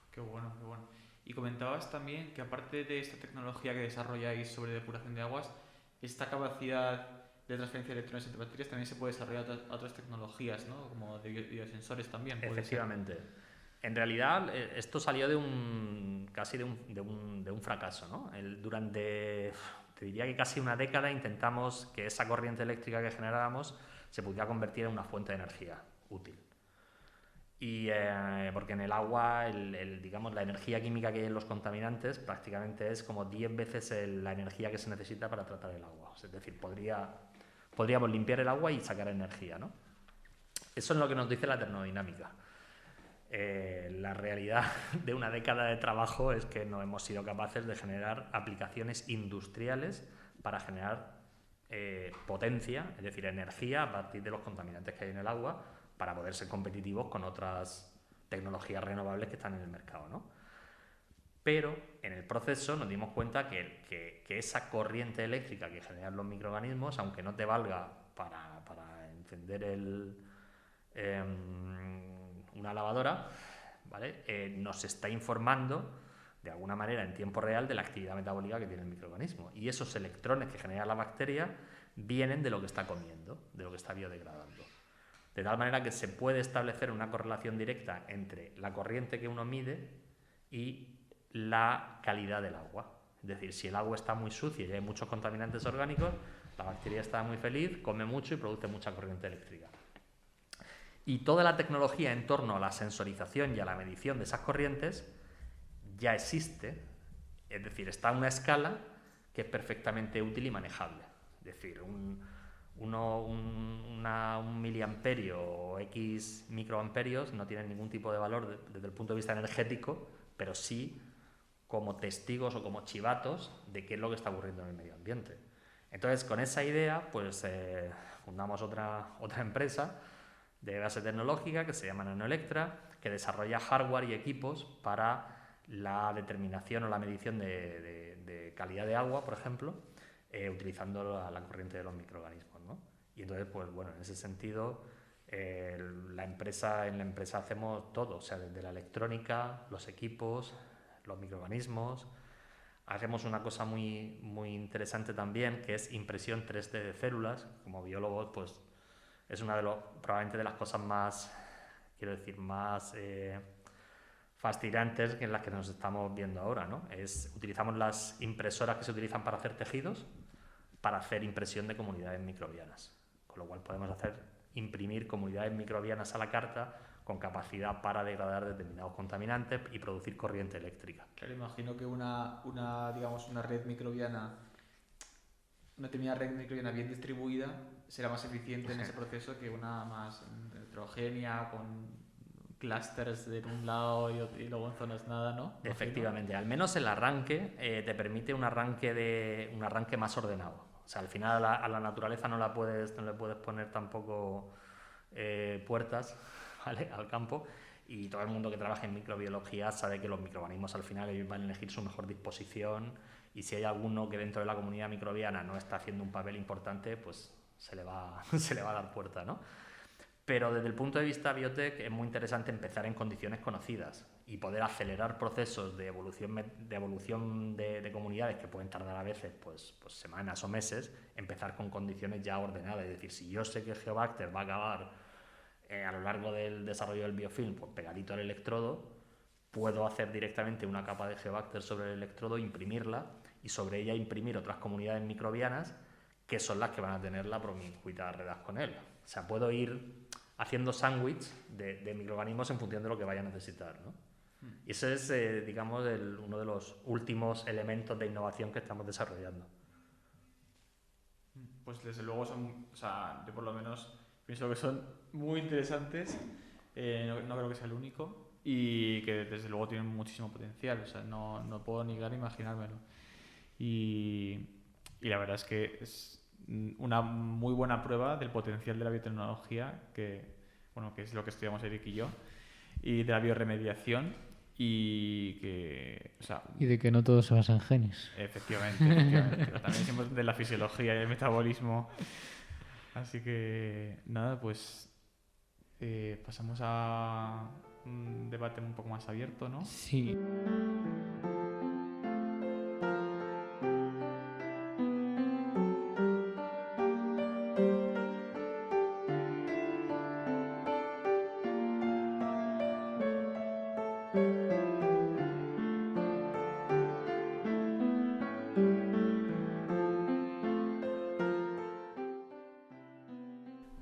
Qué bueno, qué bueno. Y comentabas también que, aparte de esta tecnología que desarrolláis sobre depuración de aguas, esta capacidad de transferencia de electrones entre bacterias también se puede desarrollar a otras tecnologías, ¿no? Como de biosensores también. Efectivamente. En realidad, esto salió casi de un fracaso, ¿no? Te diría que casi una década intentamos que esa corriente eléctrica que generábamos se pudiera convertir en una fuente de energía útil. Y porque en el agua, digamos, la energía química que hay en los contaminantes prácticamente es como 10 veces la energía que se necesita para tratar el agua. Es decir, podríamos limpiar el agua y sacar energía, ¿no? Eso es lo que nos dice la termodinámica. La realidad de una década de trabajo es que no hemos sido capaces de generar aplicaciones industriales para generar potencia, es decir, energía a partir de los contaminantes que hay en el agua, para poder ser competitivos con otras tecnologías renovables que están en el mercado, ¿no? Pero en el proceso nos dimos cuenta que esa corriente eléctrica que generan los microorganismos, aunque no te valga para encender una lavadora, ¿vale? Nos está informando de alguna manera en tiempo real de la actividad metabólica que tiene el microorganismo. Y esos electrones que genera la bacteria vienen de lo que está comiendo, de lo que está biodegradando. De tal manera que se puede establecer una correlación directa entre la corriente que uno mide y la calidad del agua. Es decir, si el agua está muy sucia y hay muchos contaminantes orgánicos, la bacteria está muy feliz, come mucho y produce mucha corriente eléctrica. Y toda la tecnología en torno a la sensorización y a la medición de esas corrientes ya existe, es decir, está a una escala que es perfectamente útil y manejable. Es decir, un miliamperio o X microamperios no tienen ningún tipo de valor desde el punto de vista energético, pero sí como testigos o como chivatos de qué es lo que está ocurriendo en el medio ambiente. Entonces, con esa idea, pues fundamos otra empresa de base tecnológica que se llama Nanoelectra, que desarrolla hardware y equipos para la determinación o la medición de calidad de agua, por ejemplo, utilizando la corriente de los microorganismos, ¿no? Y entonces, pues bueno, en ese sentido, en la empresa hacemos todo, o sea, desde la electrónica, los equipos, los microorganismos, Hacemos una cosa muy, muy interesante también, que es impresión 3D de células. Como biólogos, pues es una probablemente de las cosas más, quiero decir, más fascinantes en las que nos estamos viendo ahora, ¿no? Utilizamos las impresoras que se utilizan para hacer tejidos para hacer impresión de comunidades microbianas, con lo cual podemos imprimir comunidades microbianas a la carta con capacidad para degradar determinados contaminantes y producir corriente eléctrica. Claro, imagino que digamos, una determinada red microbiana bien distribuida será más eficiente en ese proceso que una más heterogénea, con clústeres de un lado y luego en zonas nada, ¿no? Efectivamente, al menos el arranque te permite un arranque más ordenado. O sea, al final a la naturaleza no le puedes poner tampoco puertas, ¿vale?, al campo, y todo el mundo que trabaja en microbiología sabe que los microorganismos al final ellos van a elegir su mejor disposición, y si hay alguno que dentro de la comunidad microbiana no está haciendo un papel importante, pues se le va a dar puerta, ¿no? Pero desde el punto de vista biotech es muy interesante empezar en condiciones conocidas y poder acelerar procesos de evolución de comunidades que pueden tardar a veces pues semanas o meses, empezar con condiciones ya ordenadas. Es decir, si yo sé que el Geobacter va a acabar a lo largo del desarrollo del biofilm pues pegadito al electrodo, puedo hacer directamente una capa de Geobacter sobre el electrodo, imprimirla y sobre ella imprimir otras comunidades microbianas que son las que van a tener la promiscuidad redas con él. O sea, puedo ir haciendo sándwich de microorganismos en función de lo que vaya a necesitar, ¿no? Y ese es, digamos, uno de los últimos elementos de innovación que estamos desarrollando. Pues desde luego yo por lo menos pienso que son muy interesantes, no creo que sea el único, y que desde luego tienen muchísimo potencial, o sea, no puedo negar imaginármelo. Y la verdad es que es una muy buena prueba del potencial de la biotecnología, que es lo que estudiamos Eric y yo, y de la bioremediación, y de que no todo se basa en genes. Efectivamente, pero también es importante la fisiología y el metabolismo. Así que nada, pues pasamos a un debate un poco más abierto, ¿no? Sí.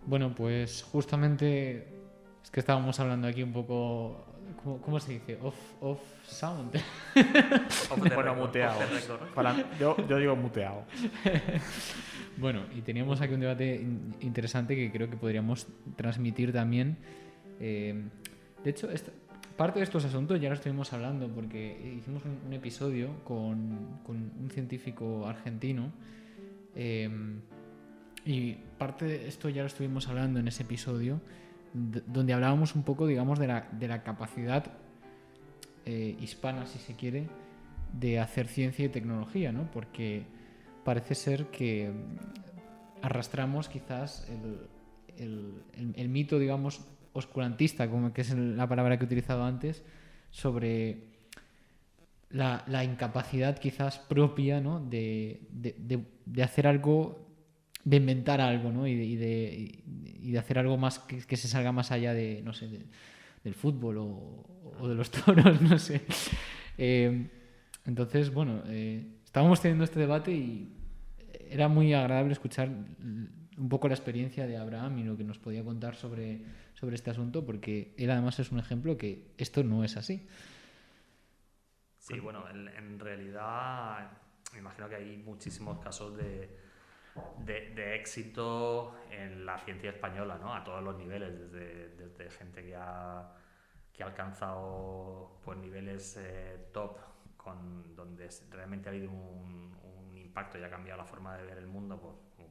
Bueno, pues justamente es que estábamos hablando aquí un poco, ¿cómo se dice? Off sound. Bueno, muteado. Yo digo muteado. Bueno, y teníamos aquí un debate interesante que creo que podríamos transmitir también. De hecho, parte de estos asuntos ya lo estuvimos hablando porque hicimos un episodio con un científico argentino. Y parte de esto ya lo estuvimos hablando en ese episodio, donde hablábamos un poco, digamos, de la capacidad hispana, si se quiere, de hacer ciencia y tecnología, ¿no? Porque parece ser que arrastramos quizás el mito, digamos, oscurantista, como que es la palabra que he utilizado antes, sobre la incapacidad quizás propia, ¿no? de hacer algo, de inventar algo, ¿no? y de hacer algo más que se salga más allá de, no sé, del fútbol o de los toros, no sé. Entonces, bueno, estábamos teniendo este debate y era muy agradable escuchar un poco la experiencia de Abraham y lo que nos podía contar sobre este asunto, porque él además es un ejemplo que esto no es así. Sí, bueno, en realidad me imagino que hay muchísimos casos de éxito en la ciencia española, ¿no? A todos los niveles, desde gente que ha alcanzado pues niveles top, donde realmente ha habido un impacto y ha cambiado la forma de ver el mundo, pues como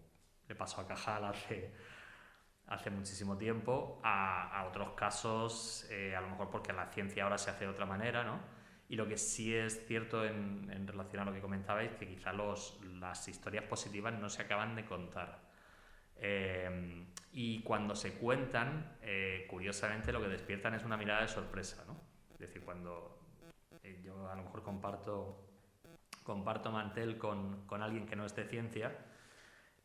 le pasó a Cajal hace muchísimo tiempo, a otros casos, a lo mejor porque la ciencia ahora se hace de otra manera, ¿no? Y lo que sí es cierto en relación a lo que comentabais, que quizá las historias positivas no se acaban de contar. Y cuando se cuentan, curiosamente lo que despiertan es una mirada de sorpresa, ¿no? Es decir, cuando yo a lo mejor comparto comparto mantel con alguien que no es de ciencia,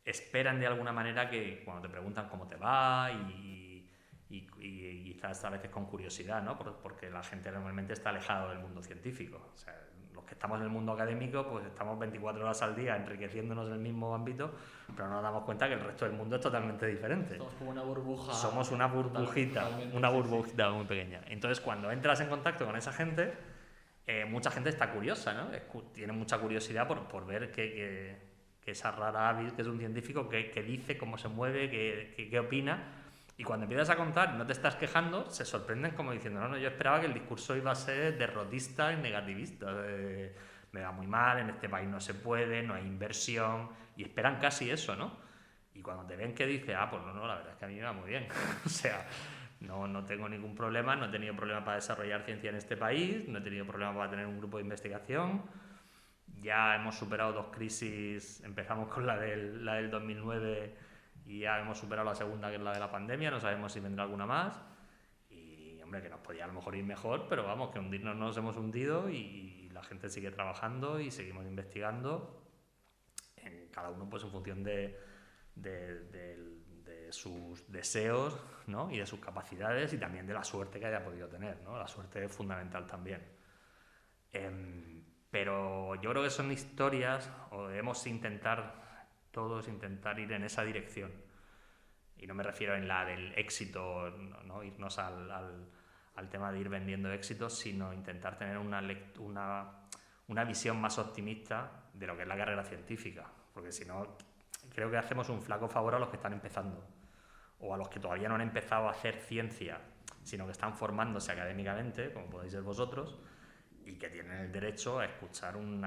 esperan de alguna manera que cuando te preguntan cómo te va y quizás a veces con curiosidad, ¿no? Porque la gente normalmente está alejada del mundo científico. O sea, los que estamos en el mundo académico, pues estamos 24 horas al día enriqueciéndonos en el mismo ámbito, pero no nos damos cuenta que el resto del mundo es totalmente diferente. Somos como una burbuja. Somos una burbujita, una burbujita muy pequeña. Entonces, cuando entras en contacto con esa gente, mucha gente está curiosa, ¿no? Tiene mucha curiosidad por ver que esa rara avis, que es un científico, que dice, cómo se mueve, qué opina. Y cuando empiezas a contar, no te estás quejando, se sorprenden como diciendo, no, yo esperaba que el discurso iba a ser derrotista y negativista. Me va muy mal, en este país no se puede, no hay inversión, y esperan casi eso, ¿no? Y cuando te ven que dices, pues no, la verdad es que a mí me va muy bien. O sea, no tengo ningún problema, no he tenido problema para desarrollar ciencia en este país, no he tenido problema para tener un grupo de investigación. Ya hemos superado 2 crisis, empezamos con la del 2009 y ya hemos superado la segunda, que es la de la pandemia, no sabemos si vendrá alguna más. Y, hombre, que nos podía a lo mejor ir mejor, pero vamos, que hundirnos no nos hemos hundido y la gente sigue trabajando y seguimos investigando, en cada uno pues en función de sus deseos, ¿no? Y de sus capacidades y también de la suerte que haya podido tener, ¿no? La suerte es fundamental también. Pero yo creo que son historias, o debemos todos intentar ir en esa dirección. Y no me refiero en la del éxito, no irnos al tema de ir vendiendo éxitos, sino intentar tener una visión más optimista de lo que es la carrera científica. Porque si no, creo que hacemos un flaco favor a los que están empezando, o a los que todavía no han empezado a hacer ciencia, sino que están formándose académicamente, como podéis ser vosotros, y que tienen el derecho a escuchar un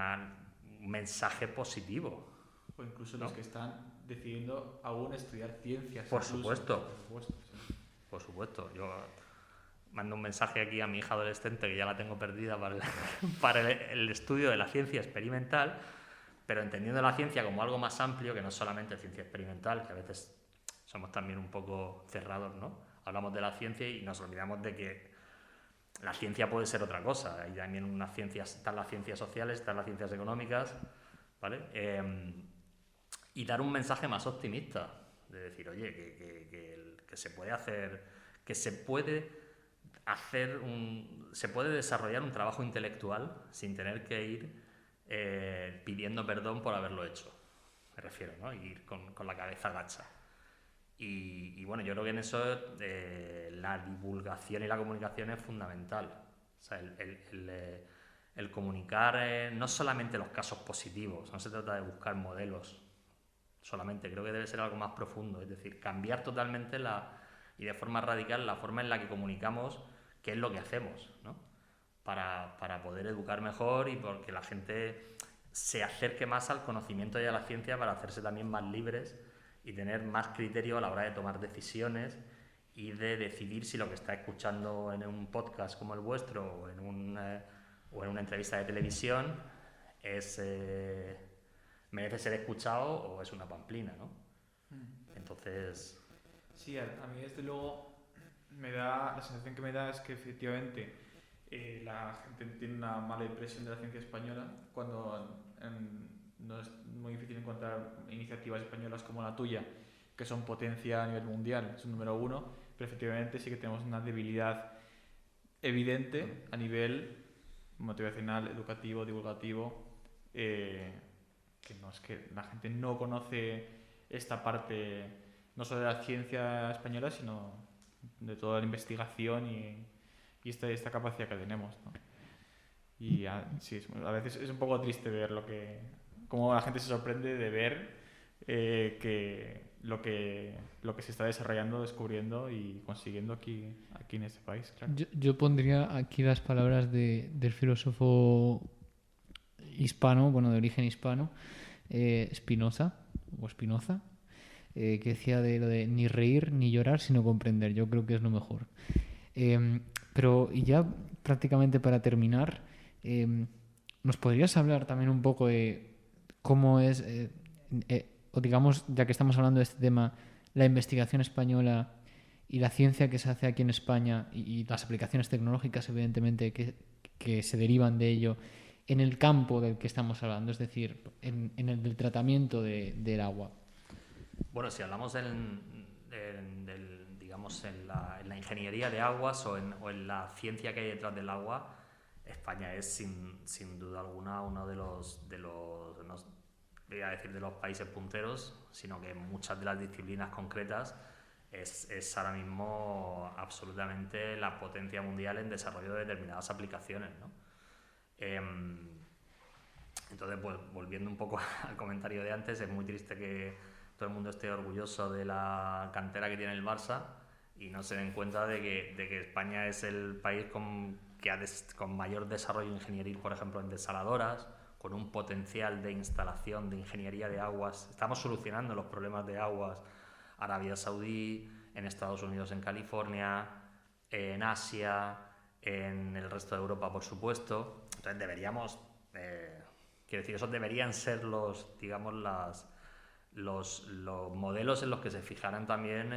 mensaje positivo. O incluso los que están decidiendo aún estudiar ciencias. Por supuesto. Sí. Por supuesto. Yo mando un mensaje aquí a mi hija adolescente, que ya la tengo perdida para el estudio de la ciencia experimental, pero entendiendo la ciencia como algo más amplio, que no solamente ciencia experimental, que a veces somos también un poco cerrados, ¿no? Hablamos de la ciencia y nos olvidamos de que la ciencia puede ser otra cosa. Hay también unas ciencias, están las ciencias sociales, están las ciencias económicas, ¿vale? Y dar un mensaje más optimista, de decir, oye, que se puede hacer, se puede desarrollar un trabajo intelectual sin tener que ir pidiendo perdón por haberlo hecho, me refiero, ¿no? Ir con la cabeza gacha. Y bueno, yo creo que en eso la divulgación y la comunicación es fundamental. O sea, el comunicar no solamente los casos positivos, no se trata de buscar modelos solamente, creo que debe ser algo más profundo, es decir, cambiar totalmente y de forma radical la forma en la que comunicamos qué es lo que hacemos, ¿no? Para poder educar mejor y porque la gente se acerque más al conocimiento y a la ciencia, para hacerse también más libres y tener más criterio a la hora de tomar decisiones y de decidir si lo que está escuchando en un podcast como el vuestro o en una entrevista de televisión merece ser escuchado o es una pamplina, ¿no? Entonces... Sí, a mí desde luego la sensación que me da es que efectivamente la gente tiene una mala impresión de la ciencia española cuando no es muy difícil encontrar iniciativas españolas como la tuya, que son potencia a nivel mundial, es un número 1, pero efectivamente sí que tenemos una debilidad evidente a nivel motivacional, educativo, divulgativo, que no es que la gente no conoce esta parte no solo de la ciencia española, sino de toda la investigación y esta capacidad que tenemos, ¿no? Y sí, a veces es un poco triste ver cómo la gente se sorprende de ver que lo que se está desarrollando, descubriendo y consiguiendo aquí en este país, claro. Yo pondría aquí las palabras del filósofo hispano, de origen hispano, Spinoza, que decía de lo de ni reír ni llorar, sino comprender. Yo creo que es lo mejor. Pero y ya prácticamente para terminar, ¿nos podrías hablar también un poco de cómo es, o digamos, ya que estamos hablando de este tema, la investigación española y la ciencia que se hace aquí en España y las aplicaciones tecnológicas, evidentemente, que se derivan de ello en el campo del que estamos hablando, es decir, en el del tratamiento del agua? Bueno, si hablamos digamos, en la ingeniería de aguas o en la ciencia que hay detrás del agua, España es sin duda alguna uno de los no voy a decir de los países punteros, sino que en muchas de las disciplinas concretas es ahora mismo absolutamente la potencia mundial en desarrollo de determinadas aplicaciones, ¿no? Entonces, pues volviendo un poco al comentario de antes, es muy triste que todo el mundo esté orgulloso de la cantera que tiene el Barça y no se den cuenta de que España es el país con mayor desarrollo ingenieril, por ejemplo, en desaladoras, con un potencial de instalación de ingeniería de aguas. Estamos solucionando los problemas de aguas en Arabia Saudí, en Estados Unidos, en California, en Asia, en el resto de Europa, por supuesto. Entonces deberíamos, quiero decir, esos deberían ser los modelos en los que se fijaran también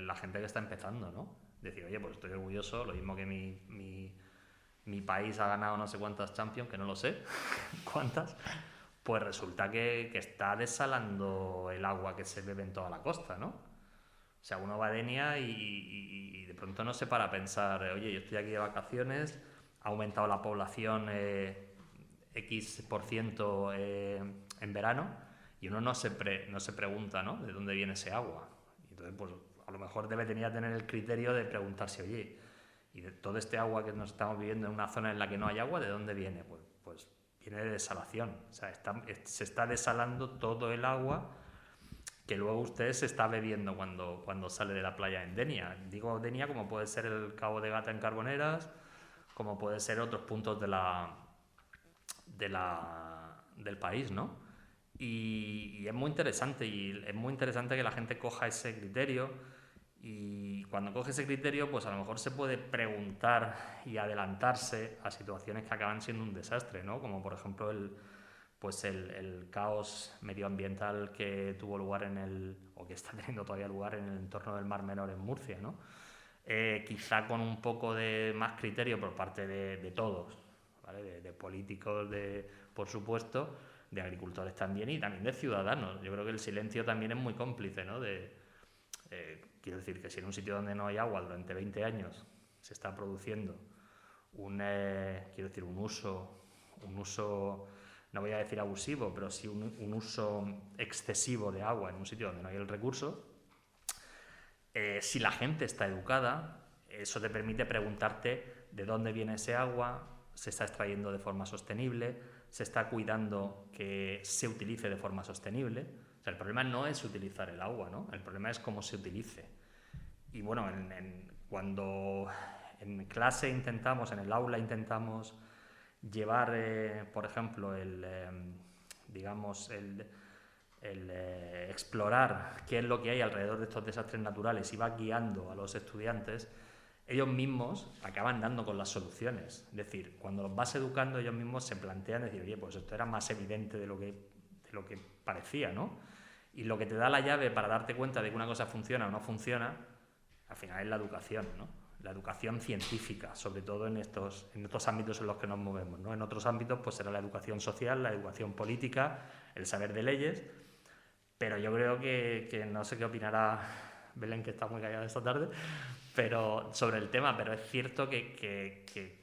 la gente que está empezando, ¿no? Decir, oye, pues estoy orgulloso, lo mismo que mi país ha ganado no sé cuántas Champions, que no lo sé cuántas, pues resulta que está desalando el agua que se bebe en toda la costa, ¿no? O sea, uno va a Denia y de pronto no se para a pensar, oye, yo estoy aquí de vacaciones, ha aumentado la población X% en verano, y uno no se pregunta, ¿no?, de dónde viene ese agua. Y entonces, pues a lo mejor debería tener el criterio de preguntarse, oye, y de todo este agua que nos estamos viviendo en una zona en la que no hay agua, ¿de dónde viene? Pues viene de desalación. O sea, se está desalando todo el agua que luego usted se está bebiendo cuando sale de la playa en Denia. Digo Denia como puede ser el Cabo de Gata en Carboneras, como puede ser otros puntos del país, ¿no? Y es muy interesante, que la gente coja ese criterio, y cuando coge ese criterio, pues a lo mejor se puede preguntar y adelantarse a situaciones que acaban siendo un desastre, ¿no? Como por ejemplo el caos medioambiental que tuvo lugar o que está teniendo todavía lugar en el entorno del Mar Menor en Murcia, ¿no? Quizá con un poco de más criterio por parte de todos, ¿vale? De políticos, por supuesto, de agricultores también y también de ciudadanos. Yo creo que el silencio también es muy cómplice, ¿no? Quiero decir que si en un sitio donde no hay agua durante 20 años se está produciendo un uso, no voy a decir abusivo, pero sí un uso excesivo de agua en un sitio donde no hay el recurso, si la gente está educada, eso te permite preguntarte de dónde viene ese agua, se está extrayendo de forma sostenible, se está cuidando que se utilice de forma sostenible. O sea, el problema no es utilizar el agua, ¿no? El problema es cómo se utilice. Y bueno, cuando en clase en el aula intentamos llevar, por ejemplo, explorar qué es lo que hay alrededor de estos desastres naturales y va guiando a los estudiantes, ellos mismos acaban dando con las soluciones. Es decir, cuando los vas educando, ellos mismos se plantean decir, oye, pues esto era más evidente de lo que parecía, ¿no? Y lo que te da la llave para darte cuenta de que una cosa funciona o no funciona, al final es la educación, ¿no? La educación científica, sobre todo en estos ámbitos en los que nos movemos, ¿no? En otros ámbitos pues será la educación social, la educación política, el saber de leyes, pero yo creo que no sé qué opinará Belén, que está muy callada esta tarde, pero sobre el tema, pero es cierto que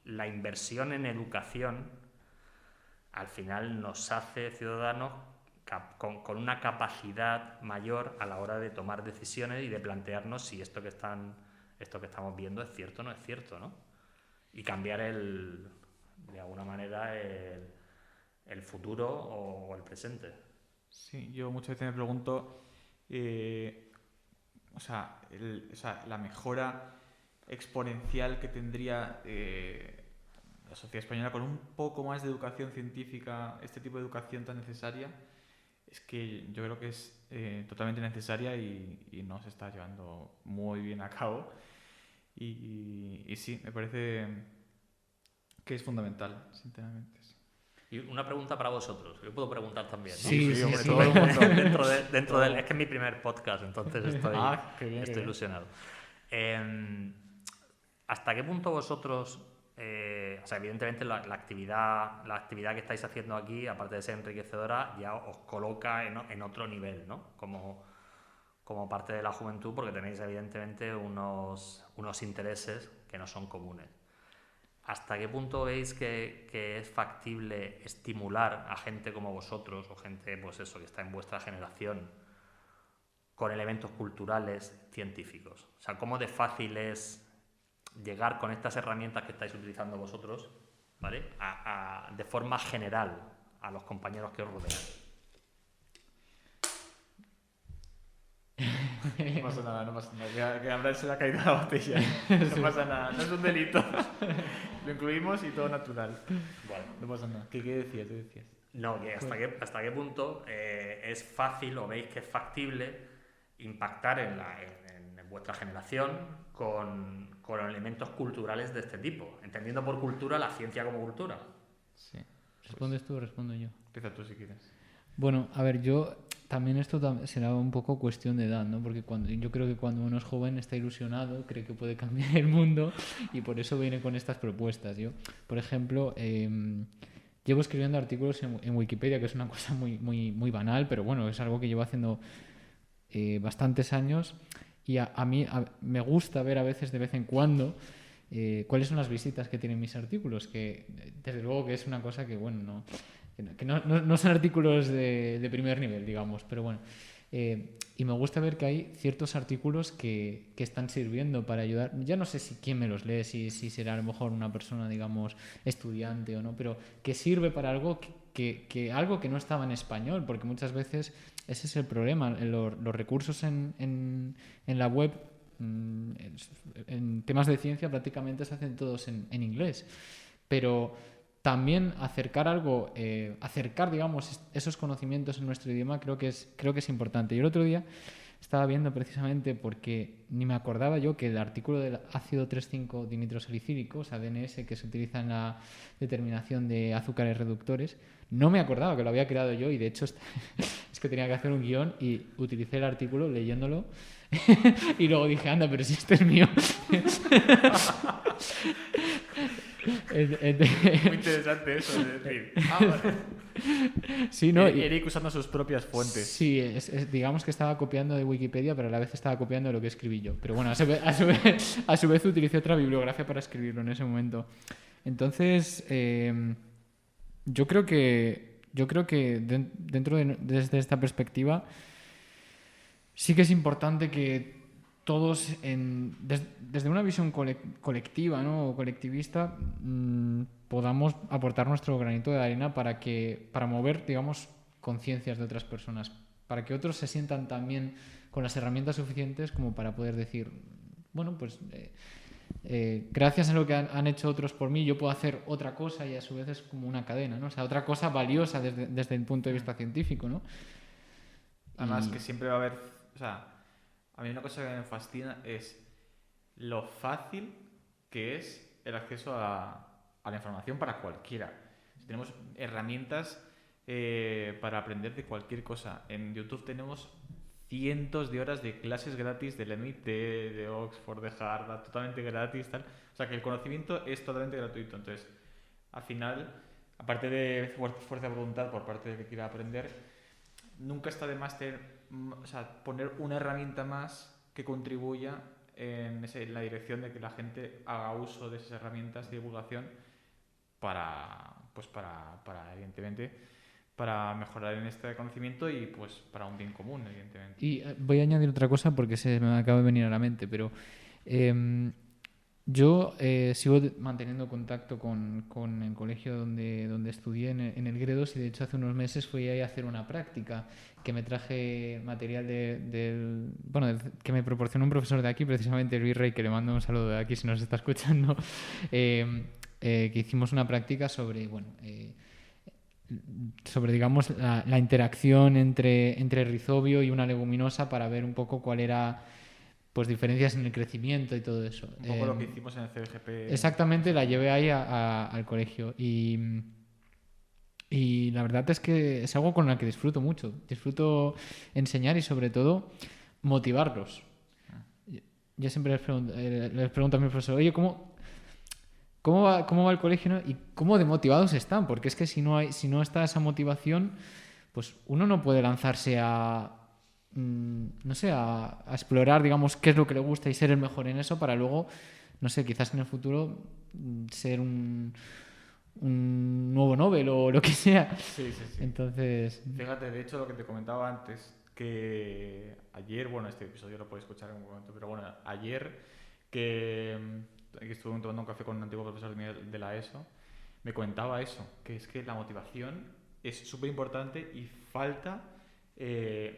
la inversión en educación al final nos hace ciudadanos con una capacidad mayor a la hora de tomar decisiones y de plantearnos si esto que estamos viendo es cierto o no es cierto, ¿no? Y cambiar de alguna manera el futuro o el presente. Sí, yo muchas veces me pregunto, la mejora exponencial que tendría la sociedad española con un poco más de educación científica, este tipo de educación tan necesaria, es que yo creo que es totalmente necesaria y no se está llevando muy bien a cabo. Y sí, me parece que es fundamental, sinceramente. Y una pregunta para vosotros. Yo puedo preguntar también, ¿no? Sí, todo el mundo. dentro del... Es que es mi primer podcast, entonces estoy bien. ilusionado. ¿Hasta qué punto vosotros o sea, evidentemente la actividad que estáis haciendo aquí, aparte de ser enriquecedora, ya os coloca en otro nivel, ¿no? Como parte de la juventud, porque tenéis evidentemente unos intereses que no son comunes. ¿Hasta qué punto veis que es factible estimular a gente como vosotros, o gente, pues eso, que está en vuestra generación, con elementos culturales científicos? O sea, ¿cómo de fácil es llegar con estas herramientas que estáis utilizando vosotros, ¿vale? De forma general a los compañeros que os rodean? No pasa nada, no pasa nada. Que a Abraham se le ha caído la botella. No pasa nada, no es un delito. Lo incluimos y todo natural. Bueno, No pasa nada. ¿Qué decías? ¿Qué decías? no, que hasta qué punto es fácil, o veis que es factible impactar en vuestra generación con elementos culturales de este tipo, entendiendo por cultura la ciencia como cultura. Sí. ¿Respondes tú o respondo yo? Empieza tú si quieres. Bueno, a ver, también esto será un poco cuestión de edad, ¿no? Porque yo creo que cuando uno es joven está ilusionado, cree que puede cambiar el mundo y por eso viene con estas propuestas. Yo, por ejemplo, llevo escribiendo artículos en Wikipedia, que es una cosa muy, muy, muy banal, pero bueno, es algo que llevo haciendo bastantes años y a mí me gusta ver a veces, de vez en cuando, cuáles son las visitas que tienen mis artículos, que desde luego que es una cosa que, bueno, no son artículos de primer nivel, digamos, pero bueno. Y me gusta ver que hay ciertos artículos que están sirviendo para ayudar. Ya no sé quién me los lee, si será a lo mejor una persona, digamos, estudiante o no, pero que sirve para algo algo que no estaba en español, porque muchas veces ese es el problema. Los recursos en la web, en temas de ciencia, prácticamente se hacen todos en inglés. Pero también acercar, digamos, esos conocimientos en nuestro idioma creo que es importante. Yo el otro día estaba viendo precisamente, porque ni me acordaba yo que el artículo del ácido 3,5-dinitrosalicílico, o sea, DNS, que se utiliza en la determinación de azúcares reductores, no me acordaba que lo había creado yo, y de hecho es que tenía que hacer un guión y utilicé el artículo leyéndolo y luego dije, anda, pero si este es mío. Muy interesante eso de decir. Vale. Sí, ¿no? Eric usando sus propias fuentes. Sí, digamos que estaba copiando de Wikipedia, pero a la vez estaba copiando lo que escribí yo. Pero bueno, a su vez utilicé otra bibliografía para escribirlo en ese momento. Entonces, yo creo que desde esta perspectiva sí que es importante que todos, desde una visión colectiva, ¿no? O colectivista, podamos aportar nuestro granito de arena para mover, digamos, conciencias de otras personas, para que otros se sientan también con las herramientas suficientes como para poder decir, bueno, pues gracias a lo que han hecho otros por mí, yo puedo hacer otra cosa, y a su vez es como una cadena, ¿no? O sea, otra cosa valiosa desde el punto de vista científico, ¿no? Además que siempre va a haber, o sea, a mí una cosa que me fascina es lo fácil que es el acceso a la información para cualquiera. Tenemos herramientas para aprender de cualquier cosa. En YouTube tenemos cientos de horas de clases gratis del MIT, de Oxford, de Harvard, totalmente gratis, tal. O sea que el conocimiento es totalmente gratuito. Entonces, al final, aparte de fuerza de voluntad por parte del que quiera aprender, nunca está de más poner una herramienta más que contribuya en la dirección de que la gente haga uso de esas herramientas de divulgación para evidentemente, para mejorar en este conocimiento y pues para un bien común, evidentemente. Y voy a añadir otra cosa porque se me acaba de venir a la mente, pero yo sigo manteniendo contacto con el colegio donde estudié, en el Gredos, y de hecho hace unos meses fui ahí a hacer una práctica, que me traje material que me proporcionó un profesor de aquí, precisamente Luis Rey, que le mando un saludo de aquí si nos está escuchando, que hicimos una práctica sobre digamos la interacción entre rizobio y una leguminosa, para ver un poco cuál era, pues, diferencias en el crecimiento y todo eso. Un poco lo que hicimos en el CBGP. Exactamente, la llevé ahí al colegio y la verdad es que es algo con lo que disfruto mucho. Disfruto enseñar y, sobre todo, motivarlos. Yo siempre les pregunto a mi profesor, oye, cómo va el colegio, ¿no? Y cómo demotivados están, porque es que si no está esa motivación, pues uno no puede lanzarse no sé, a explorar, digamos, qué es lo que le gusta y ser el mejor en eso para luego, no sé, quizás en el futuro ser un nuevo Nobel o lo que sea. Sí. Entonces... Fíjate, de hecho, lo que te comentaba antes, que ayer, bueno, este episodio lo podéis escuchar en un momento, pero bueno, ayer que estuve tomando un café con un antiguo profesor de la ESO, me comentaba eso, que es que la motivación es súper importante y falta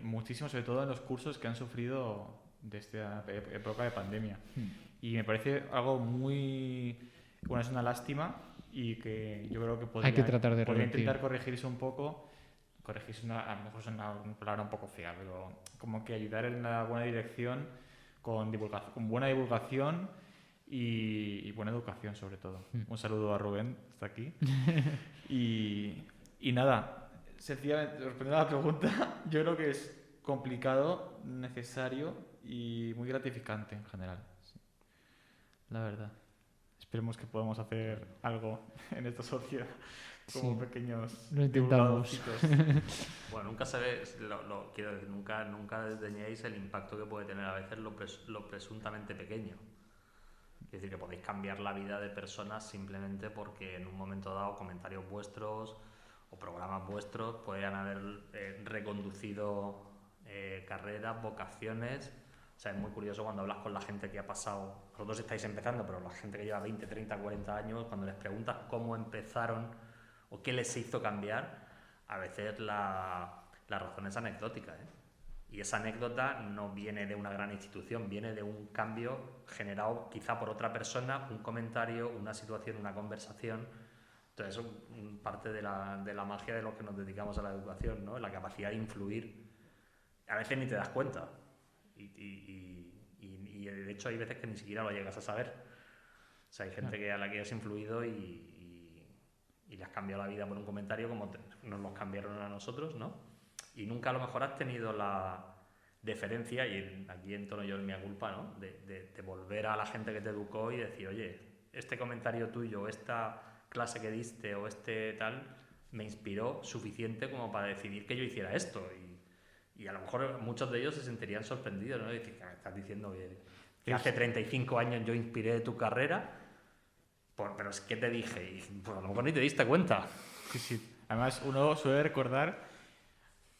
muchísimo, sobre todo en los cursos que han sufrido de esta época de pandemia. Y me parece algo muy... Bueno, es una lástima y que yo creo que hay que tratar de podría revertir. intentar corregirse un poco. Corregirse a lo mejor es una palabra un poco fea, pero como que ayudar en la buena dirección con buena divulgación y buena educación sobre todo. Un saludo a Rubén, está aquí. y nada, sencillamente, respondiendo a la pregunta, yo creo que es complicado, necesario y muy gratificante en general. Sí. La verdad. Esperemos que podamos hacer algo en esta sociedad como pequeños lo intentamos. Bueno, nunca se ve, quiero decir, nunca desdeñéis el impacto que puede tener a veces lo presuntamente pequeño. Es decir, que podéis cambiar la vida de personas simplemente porque en un momento dado comentarios vuestros o programas vuestros podrían haber reconducido carreras, vocaciones. O sea, es muy curioso cuando hablas con la gente que ha pasado, vosotros estáis empezando, pero la gente que lleva 20, 30, 40 años, cuando les preguntas cómo empezaron o qué les hizo cambiar, a veces la razón es anecdótica, ¿eh? Y esa anécdota no viene de una gran institución, viene de un cambio generado quizá por otra persona, un comentario, una situación, una conversación. Entonces eso es parte de la magia de lo que nos dedicamos a la educación, ¿no? La capacidad de influir. A veces ni te das cuenta. Y de hecho hay veces que ni siquiera lo llegas a saber. O sea, hay gente a la que has influido y le has cambiado la vida por un comentario como nos los cambiaron a nosotros, ¿no? Y nunca a lo mejor has tenido la deferencia, y aquí entono yo en mi culpa, ¿no? De volver a la gente que te educó y decir, oye, este comentario tuyo, esta clase que diste o este tal, me inspiró suficiente como para decidir que yo hiciera esto. Y a lo mejor muchos de ellos se sentirían sorprendidos, ¿no? Y decir, me estás diciendo que hace 35 años yo inspiré tu carrera, pero es que te dije, y pues a lo mejor ni te diste cuenta. Sí. Además, uno suele recordar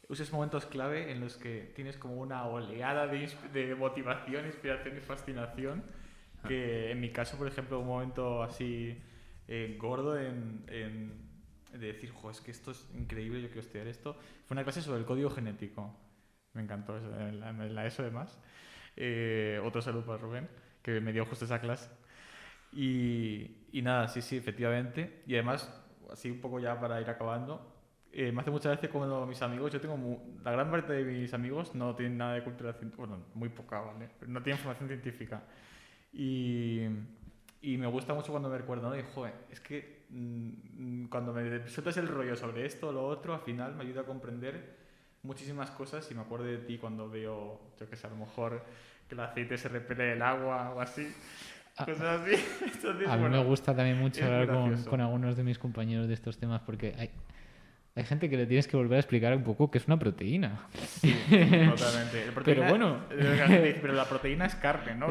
esos momentos clave en los que tienes como una oleada de motivación, inspiración y fascinación, que en mi caso, por ejemplo, un momento así gordo de decir, es que esto es increíble, yo quiero estudiar esto, fue una clase sobre el código genético. Me encantó eso, en la ESO además. Otro saludo para Rubén, que me dio justo esa clase. Y nada, sí, efectivamente. Y además, así un poco ya para ir acabando, me hace muchas veces como mis amigos, la gran parte de mis amigos no tienen nada de cultura científica, bueno, muy poca, ¿vale? Pero no tienen formación científica. Y me gusta mucho cuando me recuerdan, ¿no? Y, joder, es que cuando me sueltas el rollo sobre esto o lo otro, al final me ayuda a comprender muchísimas cosas y me acuerdo de ti cuando veo, yo que sé, a lo mejor que el aceite se repele del agua o así, cosas así. Entonces, a mí me gusta también mucho hablar con algunos de mis compañeros de estos temas porque hay gente que le tienes que volver a explicar un poco qué es una proteína. Sí, totalmente. Pero bueno. Pero la proteína es carne, ¿no?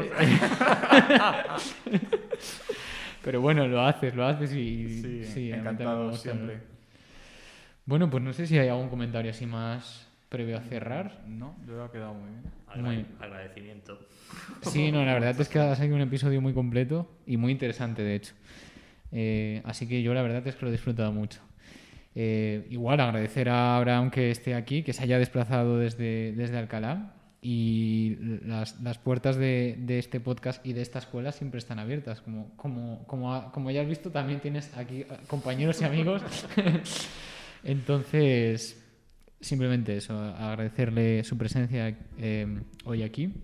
Pero bueno, lo haces y... Sí, encantado siempre. Bueno, pues no sé si hay algún comentario así más previo a cerrar. No, yo ha quedado muy bien. Agradecimiento. Sí, no, la verdad es que ha salido un episodio muy completo y muy interesante, de hecho. Así que yo la verdad es que lo he disfrutado mucho. Igual agradecer a Abraham que esté aquí, que se haya desplazado desde Alcalá, y las puertas de este podcast y de esta escuela siempre están abiertas. Como ya has visto, también tienes aquí compañeros y amigos. Entonces, simplemente eso, agradecerle su presencia hoy aquí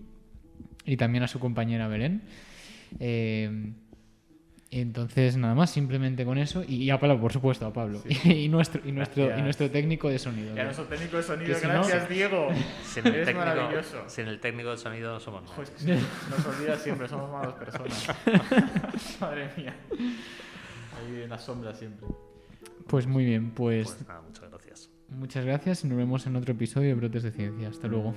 y también a su compañera Belén. Entonces, nada más, simplemente con eso. Y a Pablo, por supuesto, a Pablo. Y nuestro técnico de sonido. Y a nuestro técnico de sonido, Que si gracias, no- Diego. Es maravilloso. sin el técnico de sonido no somos nada. Pues que nos olvida siempre, somos malas personas. Madre mía. Ahí en la sombra siempre. Pues muy bien, pues Pues nada, muchas gracias. muchas gracias y nos vemos en otro episodio de Brotes de Ciencia. Hasta luego.